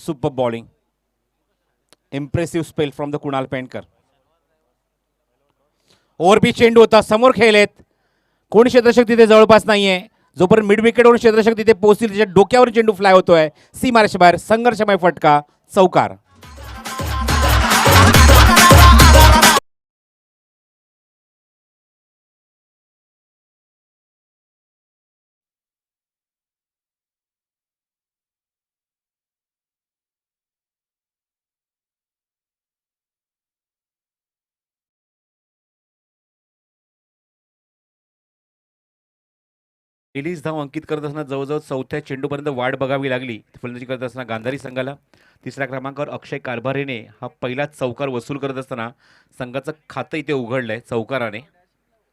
Superb bowling. Impressive spell from the Kunal Pendkar. ओव्हरपी चेंडू होता, समोर खेळलेत. कोण क्षेत्ररक्षक तिथे जवळपास नाहीये. जोपर्यंत मिड विकेटवरून क्षेत्ररक्षक तिथे पोहोचतील त्याच्या डोक्यावर चेंडू फ्लाय होतोय. सीमारेषे बाहेर संघर्षमय फटका, चौकार. रिलीज धाव अंकित करत असताना जवळजवळ चौथ्या चेंडूपर्यंत वाट बघावी लागली फलंदाजी करत असताना गांधारी संघाला. तिसऱ्या क्रमांकावर अक्षय कारभारेने हा पहिलाच चौकार वसूल करत असताना संघाचं खातं इथे उघडलंय चौकाराने.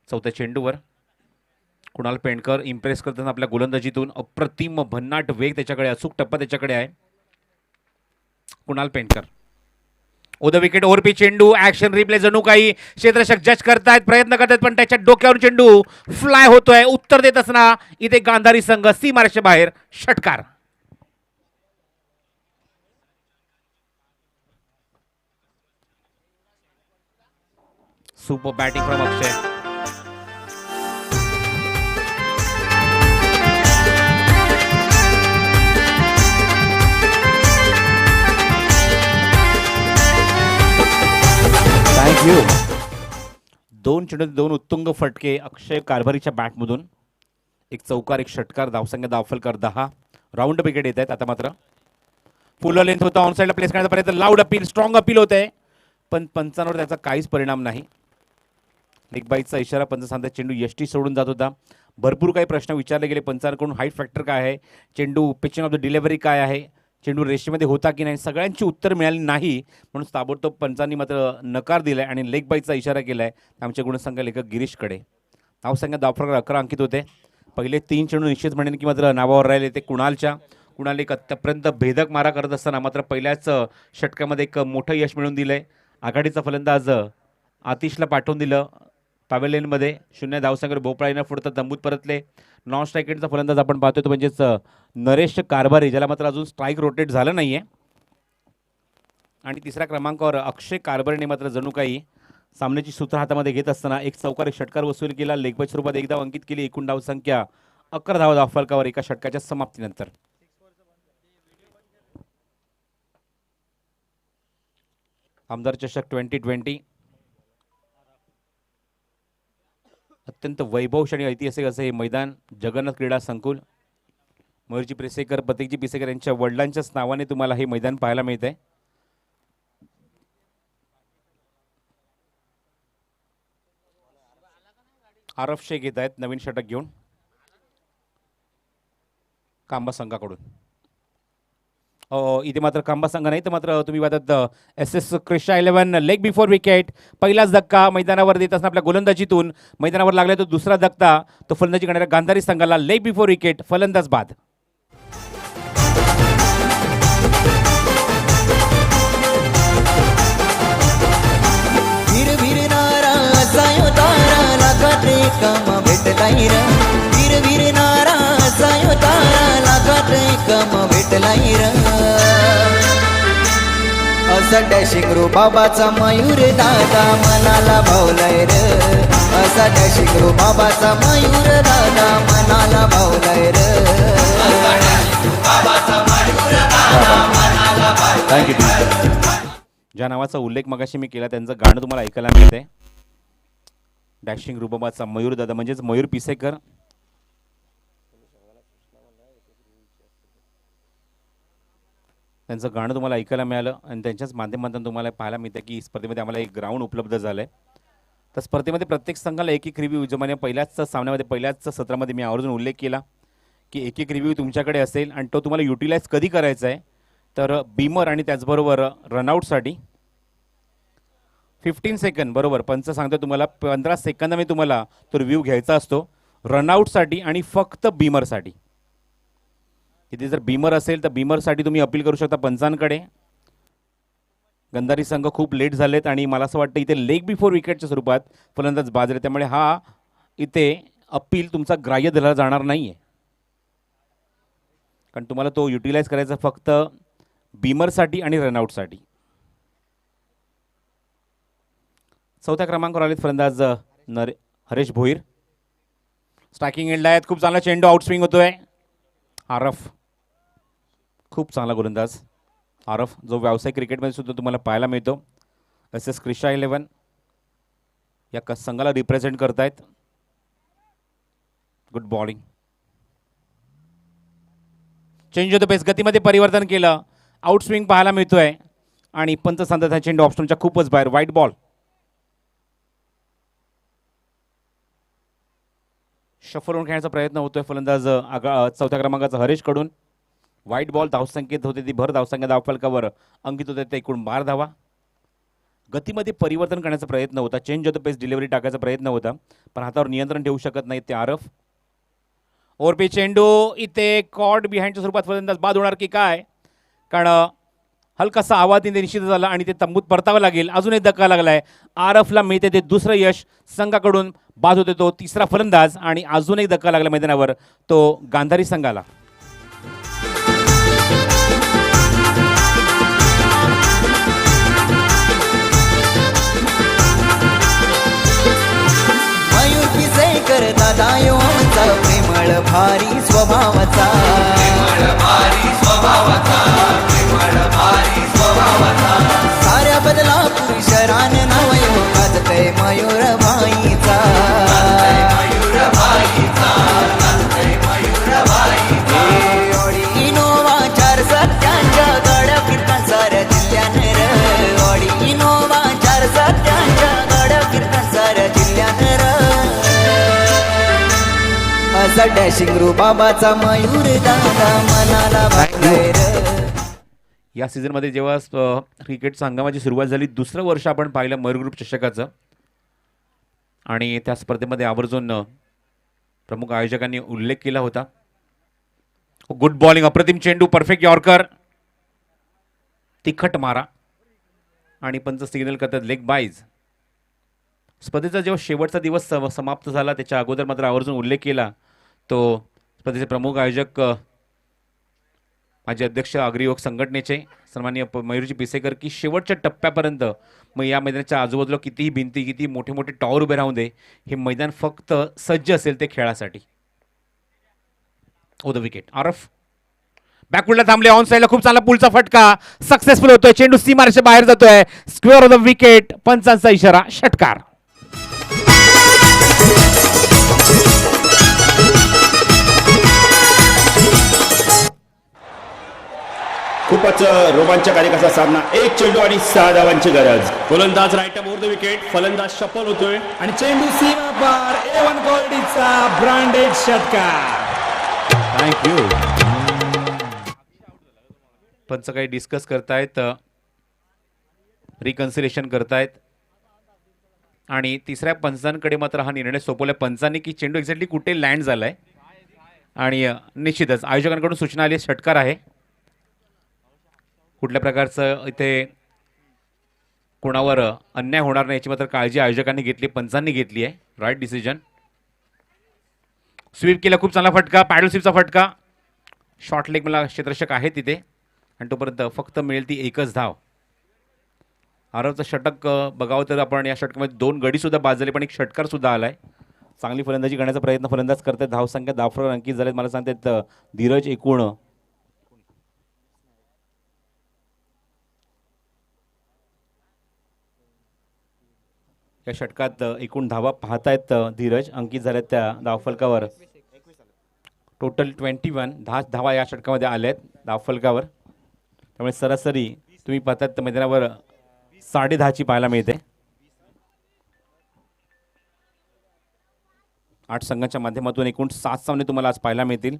चौथ्या चेंडूवर कुणाल पेंडकर इम्प्रेस करताना आपल्या गोलंदाजीतून अप्रतिम भन्नाट वेग त्याच्याकडे, अचूक टप्पा त्याच्याकडे आहे. कुणाल पेंडकर ओ द विकेट. ओव्हरपी चेंडू, ऍक्शन रिप्ले. जणू काही क्षेत्ररक्षक जज करतायत, प्रयत्न करतायत, पण त्याच्या डोक्यावर चेंडू फ्लाय होतोय. उत्तर देत असताना इथे गांधारी संघ सीमारेषे बाहेर षटकार. Super batting from Akshay. Thank you. दोन चेंडू, दोन उत्तुंग फटके अक्षय कारभारीच्या बॅटमधून. एक चौकार, एक षटकार. धावसंख्या धावफलकर 10. राऊंड विकेट येत आहेत आता मात्र. फुल लेंथ होता, ऑन साईडला प्लेस करण्याचा प्रयत्न. लाऊड अपील, स्ट्रॉंग अपील होत आहे, पण पंचांवर त्याचा काहीच परिणाम नाही. लेग बाईटचा इशारा. पंच सांगतात चेंडू यष्टी सोडून जात होता. भरपूर काही प्रश्न विचारले गेले पंचांकडून. हाईट फॅक्टर काय आहे, चेंडू पिचिंग ऑफ द डिलिव्हरी काय आहे, चेंडू रेषेमध्ये होता की नाही, सगळ्यांची उत्तर मिळाली नाही. म्हणून ताबडतोब पंचांनी मात्र नकार दिलाय आणि लेग बाईटचा इशारा केलाय आमचे गुणसंख्या लेखक गिरीशकडे. धावसंख्या धावफलकर 11 अंकित होते. पहिले 3 चेंडू निश्चित म्हणेन की मात्र नावावर राहिले ते कुणालच्या. कुणाल एक आत्तापर्यंत भेदक मारा करत असताना मात्र पहिल्याच षटकामध्ये एक मोठं यश मिळवून दिलंय. आघाडीचा फलंदाज आतिशला पाठवून दिलं पॅव्हेलियनमध्ये. 0 धावसंख्येवर भोपाळीनं फुटतं तंबूत परतले. नॉन स्ट्रायकेटचा फलंदाज आपण पाहतोय तो म्हणजेच नरेश कारभारी, ज्याला मात्र अजून स्ट्राईक रोटेट झालं नाहीये. आणि तिसऱ्या क्रमांकावर अक्षय कारभारीने मात्र जणू काही सामन्याची सूत्र हातामध्ये घेत असताना एक चौकार, एक षटकार वसूल केला. लेगबाय स्वरूपात एक धाव अंकित केली. एकूण धावसंख्या 11 धावा धावफलकावर एका षटकाच्या समाप्तीनंतर. आमदार चषक 2020 अत्यंत वैभवशाली ऐतिहासिक असं हे मैदान जगन्नाथ क्रीडा संकुल. मयूरजी पिसेकर, प्रतीकजी पिसेकर यांच्या वडिलांच्याच नावाने तुम्हाला हे मैदान पाहायला मिळतंय. आरफ शेख येत आहेत नवीन षटक घेऊन कांबा संघाकडून. इथे मात्र कांबा संघ नाही तर मात्र तुम्ही पाहतात SS क्रिशा 11 लेग बिफोर विकेट. पहिलाच धक्का मैदानावर देत असताना आपल्या गोलंदाजीतून मैदानावर लागला तो दुसरा धक्का. तो फलंदाजी करणाऱ्या गांधारी संघाला लेग बिफोर विकेट, फलंदाज बाद. असा डॅशिंग रो बाबाचा मयूर दादा मनाला भावलाय र. असा डॅशिंग रो बाबाचा मयूर दादा मनाला भावलाय र. थँक्यू. ज्या नावाचा उल्लेख मगाशी मी केला त्यांचं गाणं तुम्हाला ऐकायला मिळतंय. डॅशिंग रुबाबाचा मयूर दादा म्हणजेच मयूर पिसेकर. त्यांचं गाणं तुम्हाला ऐकायला मिळालं आणि त्यांच्याच माध्यमातून तुम्हाला पाहायला मिळतं की स्पर्धेमध्ये आम्हाला एक ग्राउंड उपलब्ध झालं आहे. तर स्पर्धेमध्ये प्रत्येक संघाला एक एक रिव्ह्यू, जो म्हणजे पहिल्याच सामन्यामध्ये पहिल्याच सत्रामध्ये मी आवर्जून उल्लेख केला की एक एक रिव्ह्यू तुमच्याकडे असेल आणि तो तुम्हाला युटिलाइज कधी करायचा आहे तर बीमर आणि त्याचबरोबर रनआउटसाठी 15 सेकंद बरोबर पंच सांगतो तुम्हाला 15 सेकंदामध्ये तुम्हाला तो रिव्ह्यू घ्यायचा असतो रनआउटसाठी आणि फक्त बीमरसाठी. इथे जर बीमर असेल तर बीमरसाठी तुम्ही अपील करू शकता पंचांकडे. गांधारी संघ खूप लेट झालेत आणि मला असं वाटतं इथे लेग बिफोर विकेटच्या स्वरूपात फलंदाज बाद झाले, त्यामुळे हा इथे अपील तुमचा ग्राह्य धरला जाणार नाही आहे कारण तुम्हाला तो युटिलाइज करायचा फक्त बीमरसाठी आणि रनआउटसाठी. चौथ्या क्रमांकावर आलेत फलंदाज हरेश भोईर. स्ट्रायकिंग एंडला आहेत. खूप चांगला चेंडू आउटस्विंग होतोय. आरफ खूप चांगला गोलंदाज. आरफ जो व्यावसायिक क्रिकेटमध्ये सुद्धा तुम्हाला पाहायला मिळतो. SS क्रिशा 11 या संघाला रिप्रेझेंट करतायत. Good bowling. चेंज होतो पेस, गतीमध्ये परिवर्तन केलं. आउटस्विंग पाहायला मिळतोय आणि पंच सांगतात हा चेंडू ऑप्शनच्या खूपच बाहेर. White ball. शफल होऊन खेळण्याचा प्रयत्न होतोय फलंदाज चौथ्या क्रमांकाचा हरेश कडून. White ball. धावसंख्येत होते ती भर धावसंख्या धावफलकावर अंकित होते ते एकूण 12 धावा. गतीमध्ये परिवर्तन करण्याचा प्रयत्न होता. चेंज होतो पेस डिलिव्हरी टाकायचा प्रयत्न होता पण हातावर नियंत्रण ठेवू शकत नाही ते आरफ. ओरपी चेंडू इथे कॉट बिहाइंडच्या स्वरूपात फलंदाज बाद होणार की काय, कारण हलकासा आवाज इथे निश्चित झाला आणि ते तंबूत परतावं लागेल. अजून एक धक्का लागलाय. आरफला मिळते ते दुसरं यश. संघाकडून बाद होते तो तिसरा फलंदाज आणि अजून एक धक्का लागला मैदानावर तो गांधारी संघाला. मयूर पिसेकर दादा यो आमचा प्रेमळ भारी स्वभावाचा. साऱ्या बदला पुरुषरान नवयो गाजतय मयूर भाईचा. ऑडी इनोवा 4 सत्यांच्या गाड्या फिरतात साऱ्या जिल्ह्यानं र. ऑडी इनोवा 4 सत्यांच्या गाड्या फिरतात साऱ्या जिल्ह्यानं र. असा डॅशिंग रुबाबाचा मयूर दादा मनाला भावलाय र. या सीझनमध्ये जेव्हा क्रिकेट संघाची सुरुवात झाली दुसरं वर्ष आपण पाहिलं मयूर ग्रुप चषकाचं आणि त्या स्पर्धेमध्ये आवर्जून प्रमुख आयोजकांनी उल्लेख केला होता. Good bowling. अप्रतिम चेंडू. Perfect yorker. तिखट मारा आणि पंच सिग्नल करतात लेग बाईज. स्पर्धेचा जेव्हा शेवटचा दिवस समाप्त झाला त्याच्या अगोदर मात्र आवर्जून उल्लेख केला तो स्पर्धेचे प्रमुख आयोजक माजी अध्यक्ष अग्रयोग संघटनेचे सन्माननीय मयूरजी पिसेकर की शेवटच्या टप्प्यापर्यंत मग या मैदानाच्या आजूबाजूला कितीही भिंती किती मोठे मोठे टॉवर उभे राहून दे हे मैदान फक्त सज्ज असेल ते खेळासाठी. ओ द विकेट. आरफ बॅकवर्डला थांबले. ऑन साईडला खूप चांगला पुलचा फटका सक्सेसफुल होतोय. चेंडू सीमारेषेच्या बाहेर जातोय. Square of the wicket. पंचांचा इशारा. षटकार. खूपच रोमांचकारी असा सामना. एक चेंडू आणि 6 धावांची गरज. गोलंदाज राईट ओव्हर द विकेट. फलंदाज शफल होतोय आणि चेंडू सीमा पार. A1 क्वालिटीचा ब्रँडेड षटकार. थँक्यू. पंच काही डिस्कस करतायत, रिकन्सिलेशन करतायत आणि तिसऱ्या पंचांकडे मात्र हा निर्णय सोपवला पंचांनी की चेंडू एक्झॅक्टली कुठे लँड झालाय आणि निश्चितच आयोजकांकडून सूचना आली षटकार आहे. कुठल्या प्रकारचं इथे कोणावर अन्याय होणार नाही याची मात्र काळजी आयोजकांनी घेतली, पंचांनी घेतली आहे. Right decision. स्वीप केला. खूप चांगला फटका. पॅडल स्वीपचा फटका. शॉर्ट लेग मला क्षेत्ररक्षक आहे तिथे आणि तोपर्यंत फक्त मिळेल ती एकच धाव. आरवचं षटक बघावं तर आपण या षटकामध्ये 2 गडीसुद्धा बाद झाले पण एक षटकारसुद्धा आलाय. चांगली फलंदाजी करण्याचा प्रयत्न फलंदाज करतात. धावसंख्या धावफलक अंकित झालेत. मला सांगतात धीरज एकूण या षटकात एकूण धावा पाहतायत धीरज अंकित झाल्यात त्या धावफलकावर. टोटल 21 धावा या षटकामध्ये आल्या आहेत धावफलकावर. त्यामुळे सरासरी तुम्ही पाहतात मैदानावर 10.5ची पाहायला मिळते. 8 संघांच्या माध्यमातून एकूण 7 सामने तुम्हाला आज पाहायला मिळतील.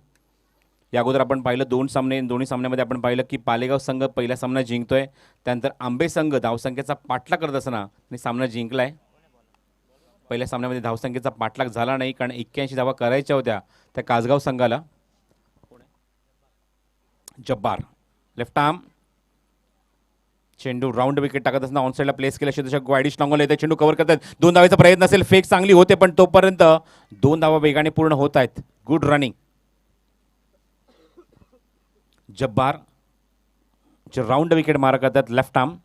या अगोदर आपण पाहिलं 2 सामने. दोन्ही सामन्यामध्ये आपण पाहिलं की पालेगाव संघ पहिला सामना जिंकतोय. त्यानंतर आंबे संघ धावसंख्येचा पाठलाग करत असताना सामना जिंकलाय. पहिल्या सामन्यामध्ये धावसंख्येचा पाठलाग झाला नाही कारण 81 धावा करायच्या होत्या त्या कासगाव संघाला. जब्बार लेफ्ट आर्म चेंडू राऊंड विकेट टाकत असताना ऑन साईडला प्लेस केला. क्षेत्ररक्षक ग्वाडिश लॉंगोला येते. चेंडू कव्हर करतात. 2 धावेचा प्रयत्न असेल. फेक चांगली होते पण तोपर्यंत 2 धावा वेगाने पूर्ण होत आहेत. Good running. जब्बार जे राऊंड विकेट मारा करतात लेफ्ट आर्म.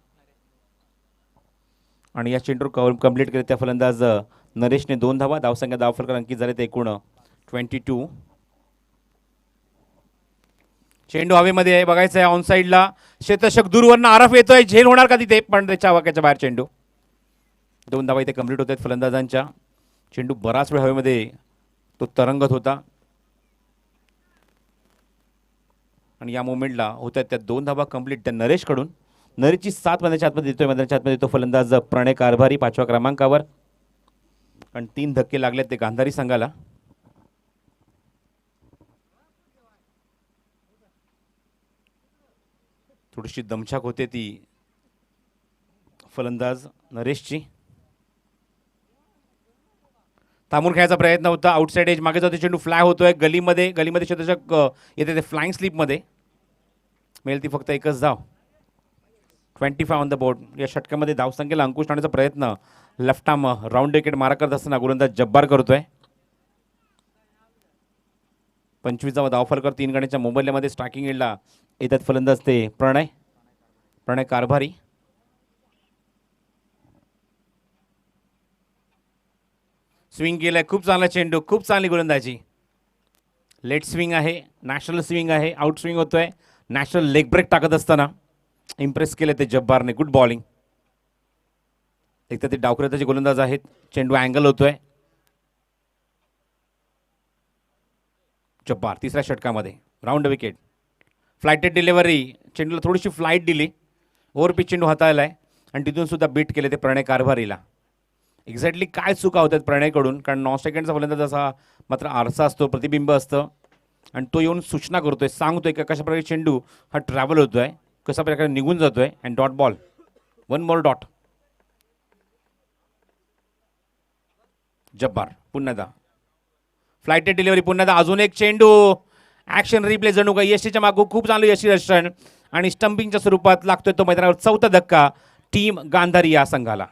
आणि या चेंडूवर कंप्लीट केले त्या फलंदाज नरेशने 2 धावा. धावसंख्या धावफलकर अंकित झाले ते एकूण 22. चेंडू हवेमध्ये आहे, बघायचं आहे ऑन साईडला क्षेत्ररक्षक दूरवरनं आरफ येतोय, झेल होणार का तिथे, पण त्याच्या आवाक्याच्या बाहेर चेंडू. 2 धावा इथे कंप्लीट होत आहेत फलंदाजांच्या. चेंडू बराच वेळ हवेमध्ये तो तरंगत होता आणि या मोमेंटला होत आहेत त्या 2 धावा कंप्लीट त्या नरेशकडून. नरेशची 7 मैदानाच्या आतमध्ये देतोय, मैदानाच्या आतमध्ये देतो फलंदाज प्रणय कारभारी 5व्या क्रमांकावर. आणि 3 धक्के लागलेत ते गांधारी संघाला. थोडीशी दमछाक होते ती फलंदाज नरेशची. थांबून खेळायचा प्रयत्न होता, आउटसाइड एज मागे जातो चेंडू, फ्लाय होतोय गलीमध्ये क्षेत्ररक्षक येते ते फ्लाइंग स्लिपमध्ये. मिळेल ती फक्त एकच धाव. 25 ऑन द बोर्ड. या षटकामध्ये धावसंख्येला अंकुश आणण्याचा प्रयत्न लेफ्ट आर्म राऊंड विकेट मारा करत असताना गोलंदाज जब्बार करतोय. 25 धावफलकर 3 गण्याच्या मोबदल्यामध्ये स्ट्रायकिंग एंडला येतात फलंदाज ते प्रणय कारभारी. स्विंग केलाय, खूप चांगला चेंडू, खूप चांगली गोलंदाजी. लेट स्विंग आहे, नॅशनल स्विंग आहे, आउट स्विंग होतोय. नॅशनल लेग ब्रेक टाकत असताना इम्प्रेस केले ते जब्बारने. Good bowling. एक तर ते डावखुऱ्याचे गोलंदाज आहेत. चेंडू अँगल होतोय. जब्बार 3ऱ्या षटकामध्ये राऊंड विकेट. फ्लायटेड डिलिव्हरी, चेंडूला थोडीशी फ्लाईट दिली, ओव्हर पिच चेंडू हाताळलाय आणि तिथून सुद्धा बीट केले ते प्रणय कारभारीला. एक्झॅक्टली काय चुका होतात प्रणयकडून, कारण 9 सेकंडचा फलंदाज असा मात्र आरसा असतो, प्रतिबिंब असतं आणि तो येऊन सूचना करतोय, सांगतोय की कशा प्रकारे चेंडू हा ट्रॅव्हल होतोय, कशा प्रकारे निघून जातोय. And dot ball, 1 more dot. Jabbar पुन्हा फ्लायटेड डिलिव्हरी, पुन्हा अजून एक चेंडू, ॲक्शन रिप्ले, जणू का यशीच्या मागू खूप चांगलं यशस्वी आणि स्टंपिंगच्या स्वरूपात लागतोय तो मैदानावर 4था धक्का टीम गांधारी या संघाला.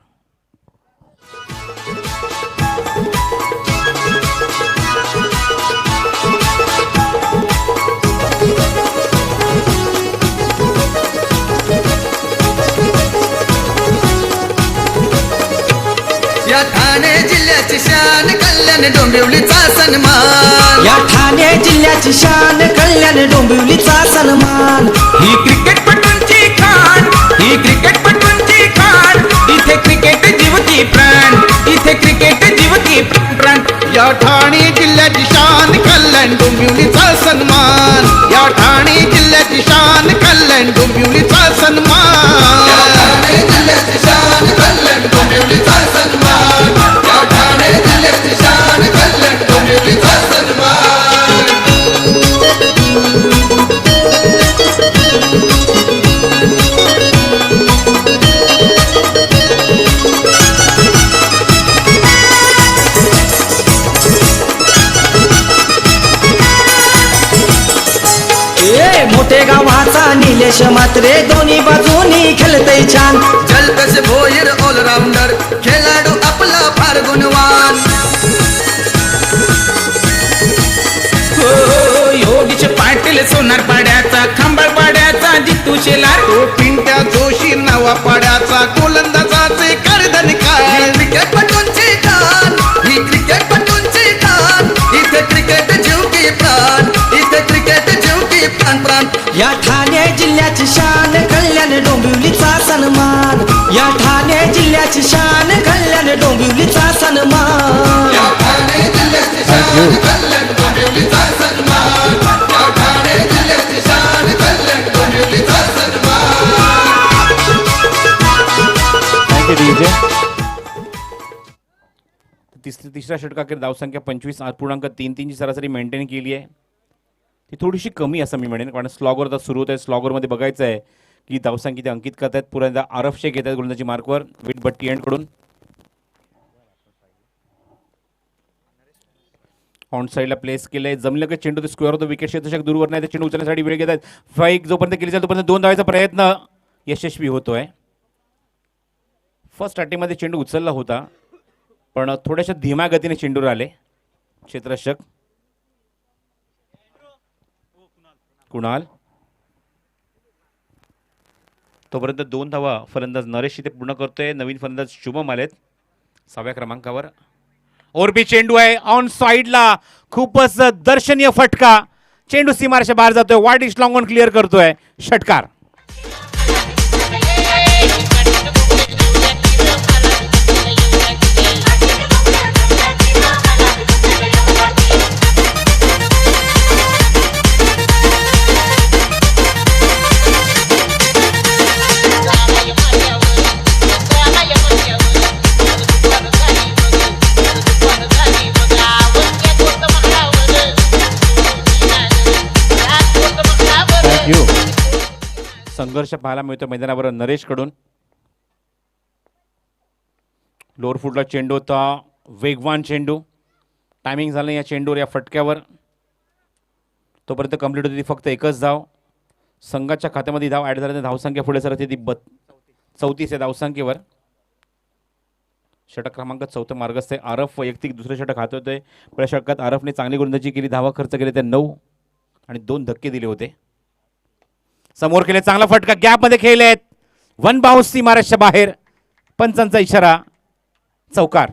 या ठाणे जिल्ह्याची शान कल्याण डोंबिवलीचा सन्मान. या ठाणे जिल्ह्याची शान कल्याण डोंबिवलीचा सन्मान. ही क्रिकेटपटूंची खाण, ही क्रिकेटपटूंची खाण. इथे क्रिकेट जीवती प्राण, इथे क्रिकेट जीवती प्राण. या ठाणे जिल्ह्याची शान कल्याण डोंबिवलीचा सन्मान. या ठाणे जिल्ह्याची शान कल्याण डोंबिवलीचा सन्मान. या ठाणे जिल्ह्याची शान कल्याण डोंबिवलीचा सन्मान. या ठाणे जिल्ह्याची शान कल्याण डोंबिवलीचा सन्मान. मोठे गावाचा निलेश मात्रे दोन्ही बाजूनी खेळतय छान. जलकस भोईर ऑलराऊंडर खेळाडू आपला फार गुणवान. हो योगीश पाटील सोनार पाड्याचा, खंबाळ पाड्याचा जितू शेलार. तो पिंट्या जोशी नवा पाड्याचा गोलंदाजाचे कर्दनकार. क्रिकेटपटूंची खान, ही क्रिकेटपटूंची खान. इथे क्रिकेट जीव की प्राण, इथे क्रिकेट जीव की प्राण प्राण. या ठाणे जिल्ह्याची शान कल्याण डोंबिवलीचा सन्मान. या ठाणे जिल्ह्याची शान कल्याण डोंबिवलीचा सन्मान. या ठाणे जिल्ह्याची शान कल्याण डोंबिवलीचा सन्मान. या ठाणे जिल्ह्याची शान कल्याण डोंबिवलीचा सन्मान. Thank you DJ. तिसऱ्या षटकाखेर धावसंख्या 25.33 ची सरासरी मेंटेन केली आहे. ती थोडीशी कमी असं मी म्हणेन, कारण स्लॉगर आता सुरू होत आहे. स्लॉगरमध्ये बघायचं आहे की धावसंख्या ते अंकित करत आहेत. पुन्हा आरफ शेख येत आहेत गोलंदाजी मार्कवर विट भट्टी एंडकडून. ऑन साईडला प्लेस केलंय, जमलं का चेंडू ते स्क्वेअर होतो, विकेट क्षेत्ररक्षक दूरवर नाही, चेंडू उचलण्यासाठी वेळ घेत आहेत. फाईक जोपर्यंत केली जाईल तोपर्यंत 2 धावायचा प्रयत्न यशस्वी होतोय. फर्स्ट अटेम्प्टमध्ये चेंडू उचलला होता, पण थोड्याशा धीम्या गतीने चेंडूवर आले क्षेत्ररक्षक. कुणाल तोपर्यंत 2 धावा फलंदाज नरेश इथे पूर्ण करतोय. नवीन फलंदाज शुभम आलेत 6व्या क्रमांकावर. ओरबी चेंडू आहे ऑन साईडला, खूपच दर्शनीय फटका. चेंडू सीमारेषा बाहेर जातोय. वाईड इश लॉंग ऑन क्लिअर करतोय. षटकार. संघर्ष पाहायला मिळतो मैदानावर नरेशकडून. लोअर फुटला चेंडू होता, वेगवान चेंडू. टायमिंग झालं या चेंडूवर, या फटक्यावर. तोपर्यंत कंप्लीट होती फक्त एकच धाव. संघाच्या खात्यामध्ये धाव ॲड झाल्याने धावसंख्या पुढे सरते ती 34 धावसंख्येवर. षटक क्रमांक 4 मार्गस्थ आहे आरफ. वैयक्तिक दुसरं षटक हात होतंय. पहिल्या षटकात आरफने चांगली गोलंदाजी केली, धावा खर्च केले त्या 9 आणि 2 धक्के दिले होते. समोर केले, चांगला फटका गॅपमध्ये खेळलेत. 1 बाउन्स सीमारेषच्या बाहेर. पंचांचा इशारा, चौकार.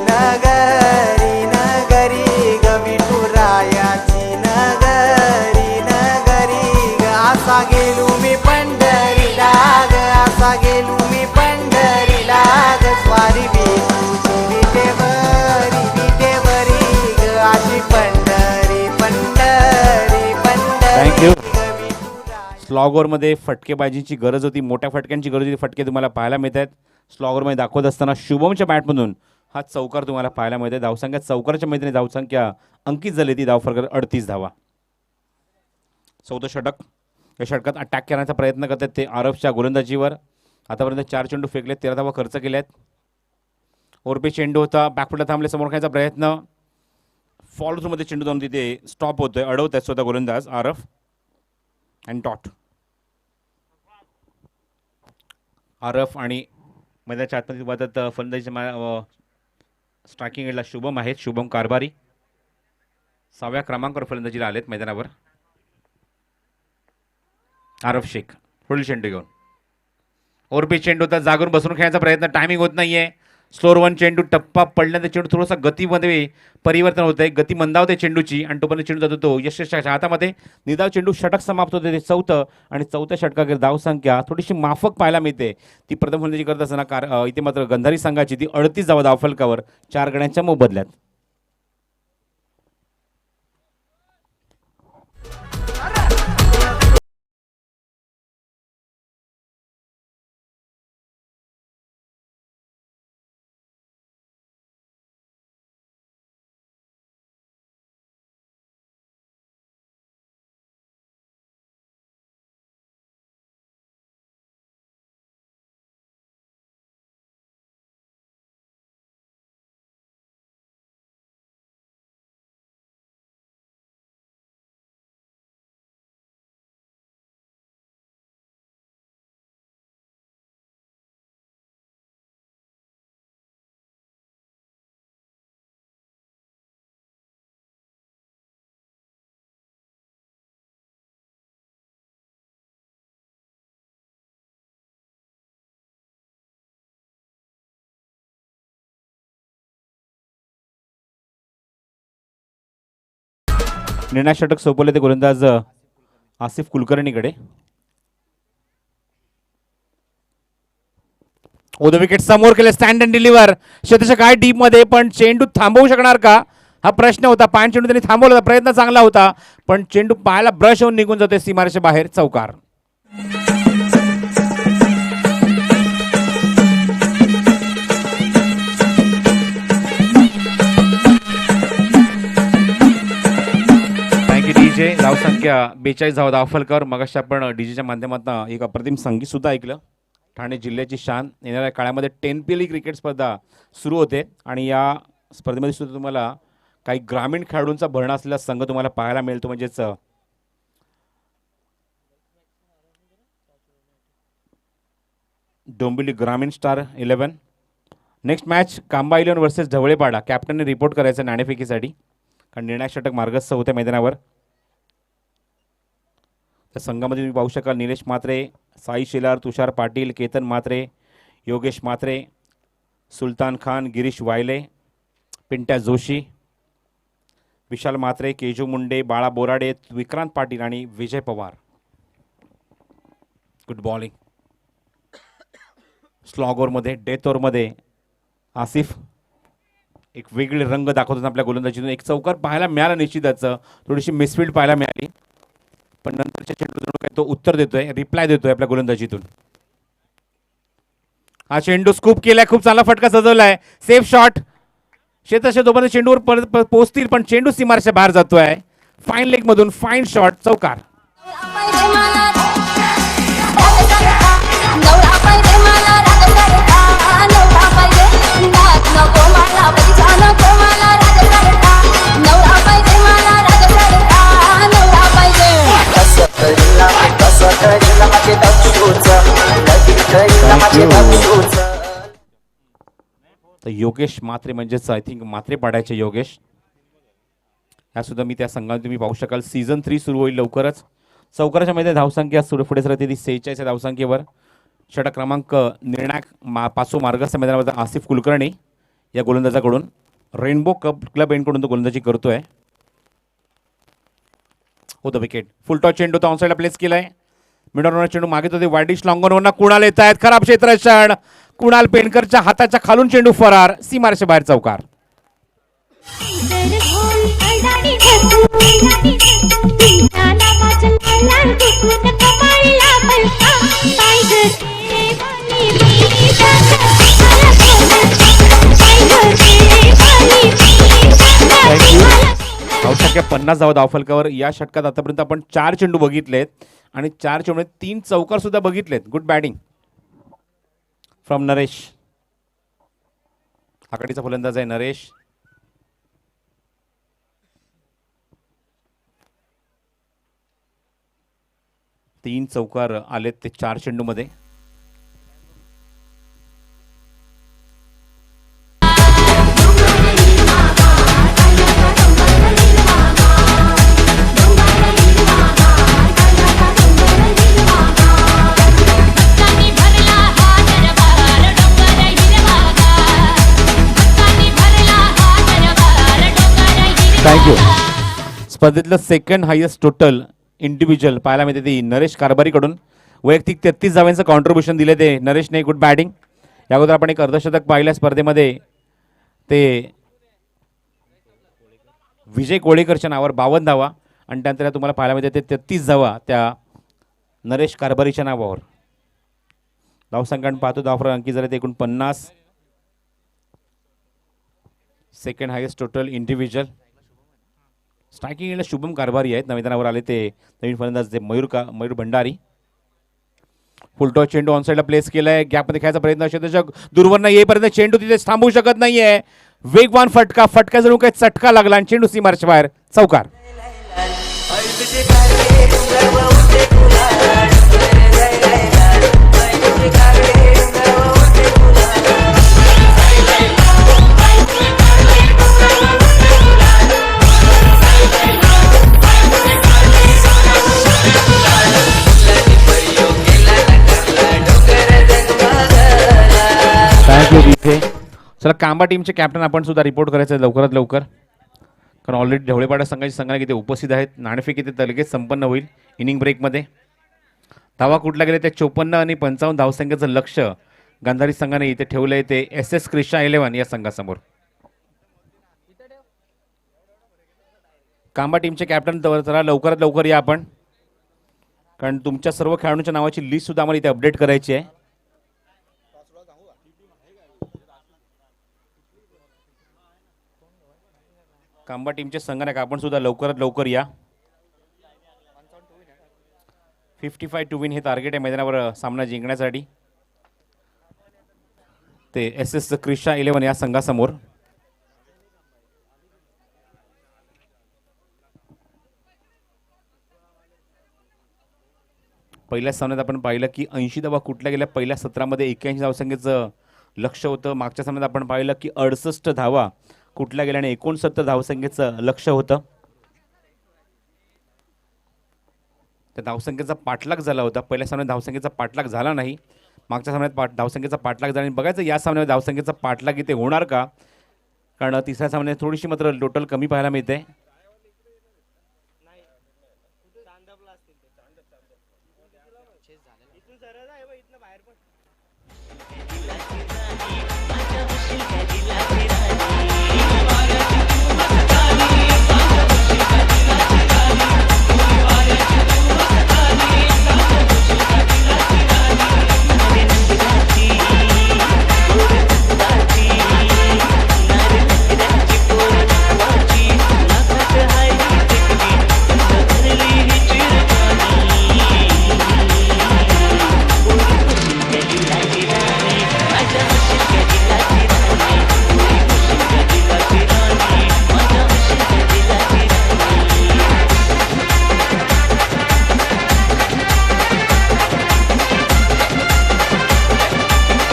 नगरी नगरी गविठुरायाची नगरी नगरी ग असा गेलो मी पंढरीला ग असा गेलो मी पंढरीला ग स्वारी विटेवरी ग अशी पंढरी पंढरी पंढरी. थँक्यू. स्लॉगरमध्ये फटकेबाजीची गरज होती, मोठ्या फटक्यांची गरज होती. फटके तुम्हाला पाहायला मिळत आहेत स्लॉगरमध्ये दाखवत असताना. शुभमच्या बॅटमधून हा चौकार तुम्हाला पाहायला मिळते. धावसंख्या चौकाराच्या मैदानी धावसंख्या अंकित झाली ती धावफरक 38 धावा. 14 षटक. या षटकात अटॅक करण्याचा प्रयत्न करतात ते आरफच्या गोलंदाजीवर. आतापर्यंत 4 चेंडू फेकलेत, 13 धावा खर्च केल्यात. ओरपी चेंडू होता, बॅकफुटला थांबले, समोर खेळण्याचा प्रयत्न. फॉलो थ्रूमध्ये चेंडू जाऊन तिथे स्टॉप होतोय, अडवत आहेत स्वतः गोलंदाज आरफ. आणि डॉट. आरफ आणि मैदानाच्या आतमध्ये वादत फलंदाजीच्या स्ट्रायकिंग एंडला शुभम आहेत, शुभम कारभारी. 6व्या क्रमांकावर फलंदाजीला आलेत मैदानावर. आरफ शेख पुढील चेंडू घेऊन. ओरपी चेंडू होता, जागून बसून खेळण्याचा प्रयत्न, टायमिंग होत नाहीये. स्लोअर 1 चेंडू, टप्पा पडल्यानंतर चेंडू थोडासा गतीमध्ये परिवर्तन होत आहे, गती मंदावते चेंडूची आणि तोपर्यंत चेंडू जातो तो यशस्वीच्या हातामध्ये. निदाव चेंडू षटक समाप्त होते ते 4थं आणि 4थ्या षटकाकडे धावसंख्या थोडीशी माफक पाहायला मिळते. ती प्रथम फलंदाजी करत असताना इथे मात्र गंधारी संघाची ती 38 धावा धावफलकावर 4 गड्यांच्या मोबदल्यात. निर्णायक षटक सोपवले ते गोलंदाज आसिफ कुलकर्णीकडे. ओ द विकेट समोर केले, स्टँड अँड डिलिव्हर. शतश काय डीप मध्ये, पण चेंडू थांबवू शकणार का हा प्रश्न होता. पाय चेंडू त्यांनी थांबवला होता, प्रयत्न चांगला होता, पण चेंडू पायाला ब्रश होऊन निघून जातोय सीमारेषेच्या बाहेर. चौकार. डीजे धावसंख्या 42 धावा धावफलकावर. मगाशी आपण डीजेच्या माध्यमातून एक अप्रतिम संगीत सुद्धा ऐकलं. ठाणे जिल्ह्याची शान. येणाऱ्या काळामध्ये 10PL क्रिकेट स्पर्धा सुरू होते आणि या स्पर्धेमध्ये सुद्धा तुम्हाला काही ग्रामीण खेळाडूंचा भरणा असलेला संघ तुम्हाला पाहायला मिळतो. म्हणजेच Dombivli Gramin star 11. Next match Kamba 11 versus Dhavlepada. कॅप्टनने रिपोर्ट करायचं नाणेफेकीसाठी, कारण निर्णायक षटक मार्गस्थ होते मैदानावर. त्या संघामध्ये तुम्ही पाहू शकाल निलेश म्हात्रे, साई शेलार, तुषार पाटील, केतन म्हात्रे, योगेश म्हात्रे, सुलतान खान, गिरीश वायले, पिंट्या जोशी, विशाल म्हात्रे, केजू मुंडे, बाळा बोराडे, विक्रांत पाटील आणि Vijay Pawar. Good bowling. Slog ओव्हरमध्ये, डेथ ओव्हरमध्ये आसिफ एक वेगळे रंग दाखवतात आपल्या गोलंदाजीतून. एक चौकार पाहायला मिळाला निश्चितच, थोडीशी मिसफील्ड पाहायला मिळाली, पण नंतरच्या चेंडू काय तो उत्तर देतोय, रिप्लाय देतोय आपल्या गोलंदाजीतून. हा चेंडू स्कूप केलाय, खूप चांगला फटका सजवलाय, सेफ शॉट. क्षेत्ररक्षक दोपर्यंत चेंडूवर परत पोहोचतील, पण चेंडू सीमारेषेच्या बाहेर जातोय. फाईन लेग मधून फाईन शॉट, चौकार. तर योगेश म्हात्रे म्हणजेच आय थिंक म्हात्रे पाड्याचे योगेश, ह्या सुद्धा मी त्या संघात तुम्ही पाहू शकाल. सीझन 3 सुरू होईल लवकरच. चौकाराच्या मध्ये धावसंख्या पुढे सरते ती 46 धावसंख्येवर. षटक क्रमांक निर्णायक पाचो मार्गस्थ मैदानामध्ये आसिफ कुलकर्णी या गोलंदाजाकडून रेनबो क्लब एंडकडून तो गोलंदाजी करतोय. होतं विकेट. फुलटॉस चेंडू तो ऑनसाईडला प्लेस केलाय. मिडॉनवर चेंडू मागे होते, वाईडिश लॉंगॉनवरनं कुणाल येत आहेत, खराब क्षेत्ररक्षण. कुणाल पेनकरच्या हाताच्या खालून चेंडू फरार, सीमारेषे बाहेर, चौकार. धावसंख्या 50 धावा धावफलकावर. या षटकात आतापर्यंत आपण 4 चेंडू बघितलेत आणि 4 चेंडू 3 चौकार सुद्धा बघितलेत. Good batting from Naresh. आघाडीचा फलंदाज आहे नरेश. तीन चौकार आलेत ते 4 चेंडूमध्ये. थँक्यू. स्पर्धेतलं सेकंड हायेस्ट टोटल इंडिव्हिज्युअल पाहायला मिळते ती नरेश कारभारीकडून. वैयक्तिक 33 धावांचं कॉन्ट्रीब्युशन दिले ते नरेशने. Good batting. या अगोदर आपण एक अर्धशतक पाहिल्या स्पर्धेमध्ये, ते विजय कोळेकरच्या नावावर 52 धावा आणि त्यानंतर तुम्हाला पाहायला मिळते ते 33 धावा त्या नरेश कारभारीच्या नावावर. धावसंख्या पाहतो, धावफलक अंकी झाले ते एकूण 50. Second highest total individual. स्ट्रायकिंगला शुभम कारभारी आहेत. मैदानावर आले ते नवीन फलंदाज ते मयूर भंडारी. फुलटॉस चेंडू ऑनसाईडला प्लेस केलाय, गॅपमध्ये खेळायचा प्रयत्न. क्षेत्ररक्षक दूरवरनं येईपर्यंत चेंडू तिथे थांबवू शकत नाहीये. वेगवान फटका जणू काही चटका लागला आणि चेंडू सीमारेषेच्या बाहेर, चौकार. चला, कांबा टीमचे कॅप्टन आपण सुद्धा रिपोर्ट करायचं आहे लवकरात लवकर, कारण ऑलरेडी ढवळेपाडा संघाची संघाने इथे उपस्थित आहेत. नाणेफेक इथे लगेच संपन्न होईल इनिंग ब्रेकमध्ये. धावा कुठला गेले ते 54 आणि 55 धावसंख्येचं लक्ष गांधारी संघाने इथे ठेवलं आहे ते SS क्रिशा 11 या संघासमोर. कांबा टीमचे कॅप्टन जरा लवकरात लवकर या आपण, कारण तुमच्या सर्व खेळाडूंच्या नावाची लिस्ट सुद्धा आम्हाला इथे अपडेट करायची आहे. कांबा टीमचे संघानायक आपण सुद्धा लवकरात लवकर या. 55 टू विन हे टार्गेट आहे मैदानावर सामना जिंकण्यासाठी. ते SS क्रिशा 11 या संघासमोर. पहिल्या सामन्यात आपण पाहिलं की 80 धावा कुठल्या गेल्या. पहिल्या सत्रामध्ये 81 धावसंख्येचं लक्ष होतं. मागच्या सामन्यात आपण पाहिलं की 68 धावा कुठल्या गेल्या आणि 69 धावसंख्येचं लक्ष होतं. त्या धावसंख्येचा पाठलाग झाला होता. पहिल्या सामन्यात धावसंख्येचा पाठलाग झाला नाही. मागच्या सामन्यात धावसंख्येचा पाठलाग झाला आणि बघायचं या सामन्यात धावसंख्येचा पाठलाग इथे होणार का, कारण तिसऱ्या सामन्यात थोडीशी मात्र टोटल कमी पाहायला मिळते.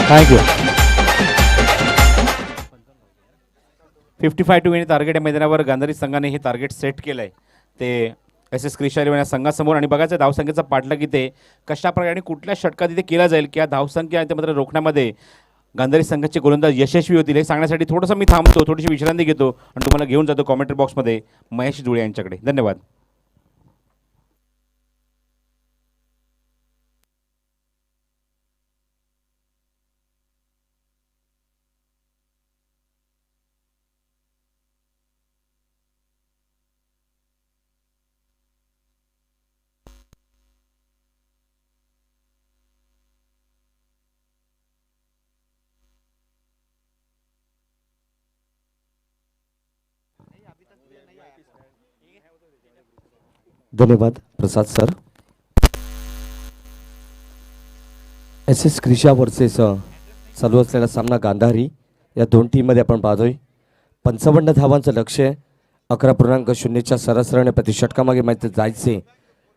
थँक्यू. 55 to win टार्गेट या मैदानावर गांधारी संघाने हे टार्गेट सेट केलं आहे ते एस एस क्रिशा या संघासमोर. आणि बघायचं धावसंख्येचा पाठलाग इथे कशा प्रकारे आणि कुठल्या षटकात इथे केला जाईल की या धावसंख्या ते मात्र रोखण्यामध्ये गांधारी संघाचे गोलंदाज यशस्वी होतील हे सांगण्यासाठी थोडंसं मी थांबतो, थोडीशी विश्रांती घेतो आणि तुम्हाला घेऊन जातो कॉमेंट्री बॉक्समध्ये महेश जुळे यांच्याकडे. धन्यवाद. धन्यवाद Prasad sir. S S Krisha versus चालू असलेला सामना गांधारी या दोन टीममध्ये आपण पाहतोय. 55 धावांचं लक्ष्य, 11.0च्या सरासरीने प्रतिषटकामागे मॅच जायचे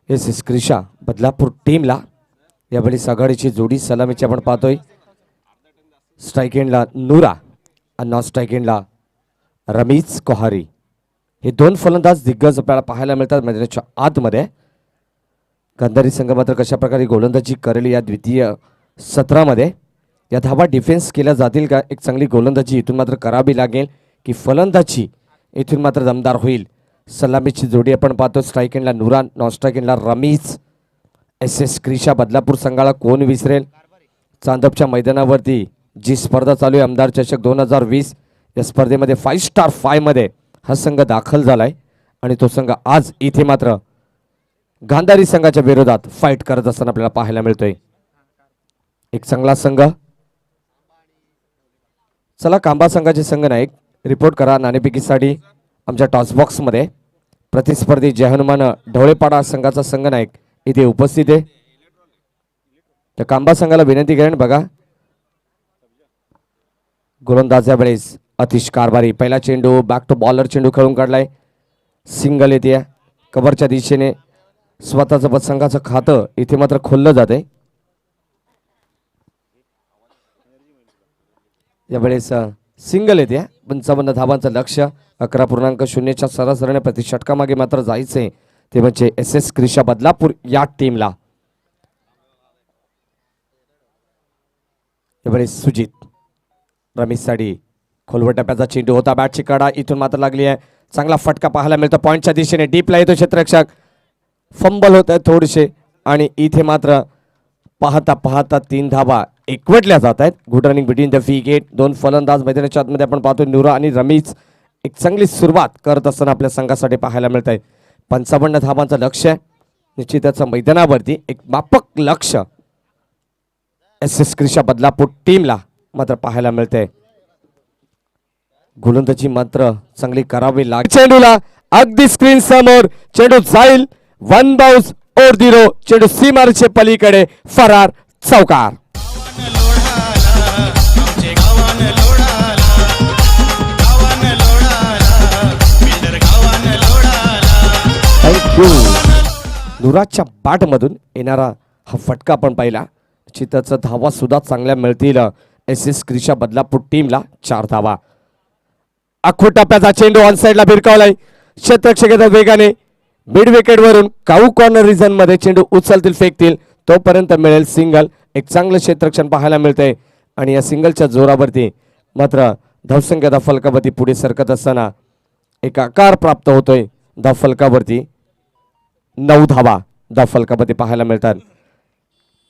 एस एस क्रिशा बदलापूर टीमला. यावेळी आघाडीची जोडी सलामीची आपण पाहतोय. स्ट्राईक एंडला नूरा आणि नॉन स्ट्राईक एंडला रमीज कोहारी हे दोन फलंदाज दिग्गज आपल्याला पाहायला मिळतात मैदानाच्या आतमध्ये. गांधारी संघ मात्र कशा प्रकारे गोलंदाजी करेल या द्वितीय सत्रामध्ये, या धावा डिफेन्स केल्या जातील का, एक चांगली गोलंदाजी इथून मात्र करावी लागेल की फलंदाजी इथून मात्र दमदार होईल. सलामीची जोडी आपण पाहतो. स्ट्राईक एंडला नूरा, नॉन स्ट्राईक एंडला रमीज. एस एस क्रिशा बदलापूर संघाला कोण विसरेल. चांदपच्या मैदानावरती जी स्पर्धा चालू आहे आमदार चषक 2020 या स्पर्धेमध्ये 5 स्टार 5 मध्ये हा संघ दाखल झालाय आणि तो संघ आज इथे मात्र गांधारी संघाच्या विरोधात फाईट करत असताना आपल्याला पाहायला मिळतोय. एक चांगला संघ. चला कांबा संघाचे संघनायक रिपोर्ट करा नाणेफेकीसाठी आमच्या टॉसबॉक्समध्ये. प्रतिस्पर्धी जय हनुमान ढवळेपाडा संघाचा संघनायक इथे उपस्थित आहे. त्या कांबा संघाला विनंती करेन बघा गोलंदाजा वेळेस अतिश कारभारी. पहिला चेंडू बॅक टू बॉलर चेंडू खेळून काढलाय. सिंगल येते कव्हरच्या दिशेने. स्वतःचं संघाचं खातं इथे मात्र खोललं जाते. यावेळेस सिंगल येते. 55 धावांचं लक्ष्य, 11.0च्या सरासरीने प्रतिषटकामागे मात्र जायचे ते म्हणजे एस एस क्रिशा बदलापूर या टीमला. यावेळेस सुजित रमेशसाठी खोलवर टप्प्याचा चेंडू होता. बॅटची कडा इथून मात्र लागली आहे. चांगला फटका पाहायला मिळतो पॉईंटच्या दिशेने. डीपला येतो क्षेत्ररक्षक. फंबल होत आहे थोडेसे आणि इथे मात्र पाहता पाहता 3 धावा एकवटल्या जात आहेत. Good running between the wicket. 2 फलंदाज मैदानाच्या आतमध्ये आपण पाहतो. नूरा आणि रमीज एक चांगली सुरुवात करत असताना आपल्या संघासाठी पाहायला मिळत आहे. 55 धावांचं लक्ष्य निश्चितच मैदानावरती एक मापक लक्ष एस एस क्रिशा बदलापूर टीमला मात्र पाहायला मिळते. गोलंदाजी मात्र चांगली करावी लागेल. चेंडूला अगदी स्क्रीन समोर चेंडू जाईल. 1 बाउन्स ओर 0. चेंडू सीमारेषे पलीकडे फरार चौकार. नुराच्या बॅटमधून येणारा हा फटका आपण पाहिला. चिताचा धावा सुद्धा चांगल्या मिळतील एस एस क्रिशा बदलापूर टीमला. 4 धावा. आखो टप्प्याचा चेंडू ऑन साइडला भिरकावलाय. क्षेत्ररक्षकाच्या वेगाने मिड विकेटवरून काऊ कॉर्नर रिझन मध्ये चेंडू उचलतील फेकतील तोपर्यंत मिळेल सिंगल. एक चांगलं क्षेत्ररक्षण पाहायला मिळतंय आणि या सिंगलच्या जोरावरती मात्र धावसंख्या फलकावरती पुढे सरकत असताना एक आकार प्राप्त होतोय. फलकावरती 9 धावा फलकावरती पाहायला मिळतात.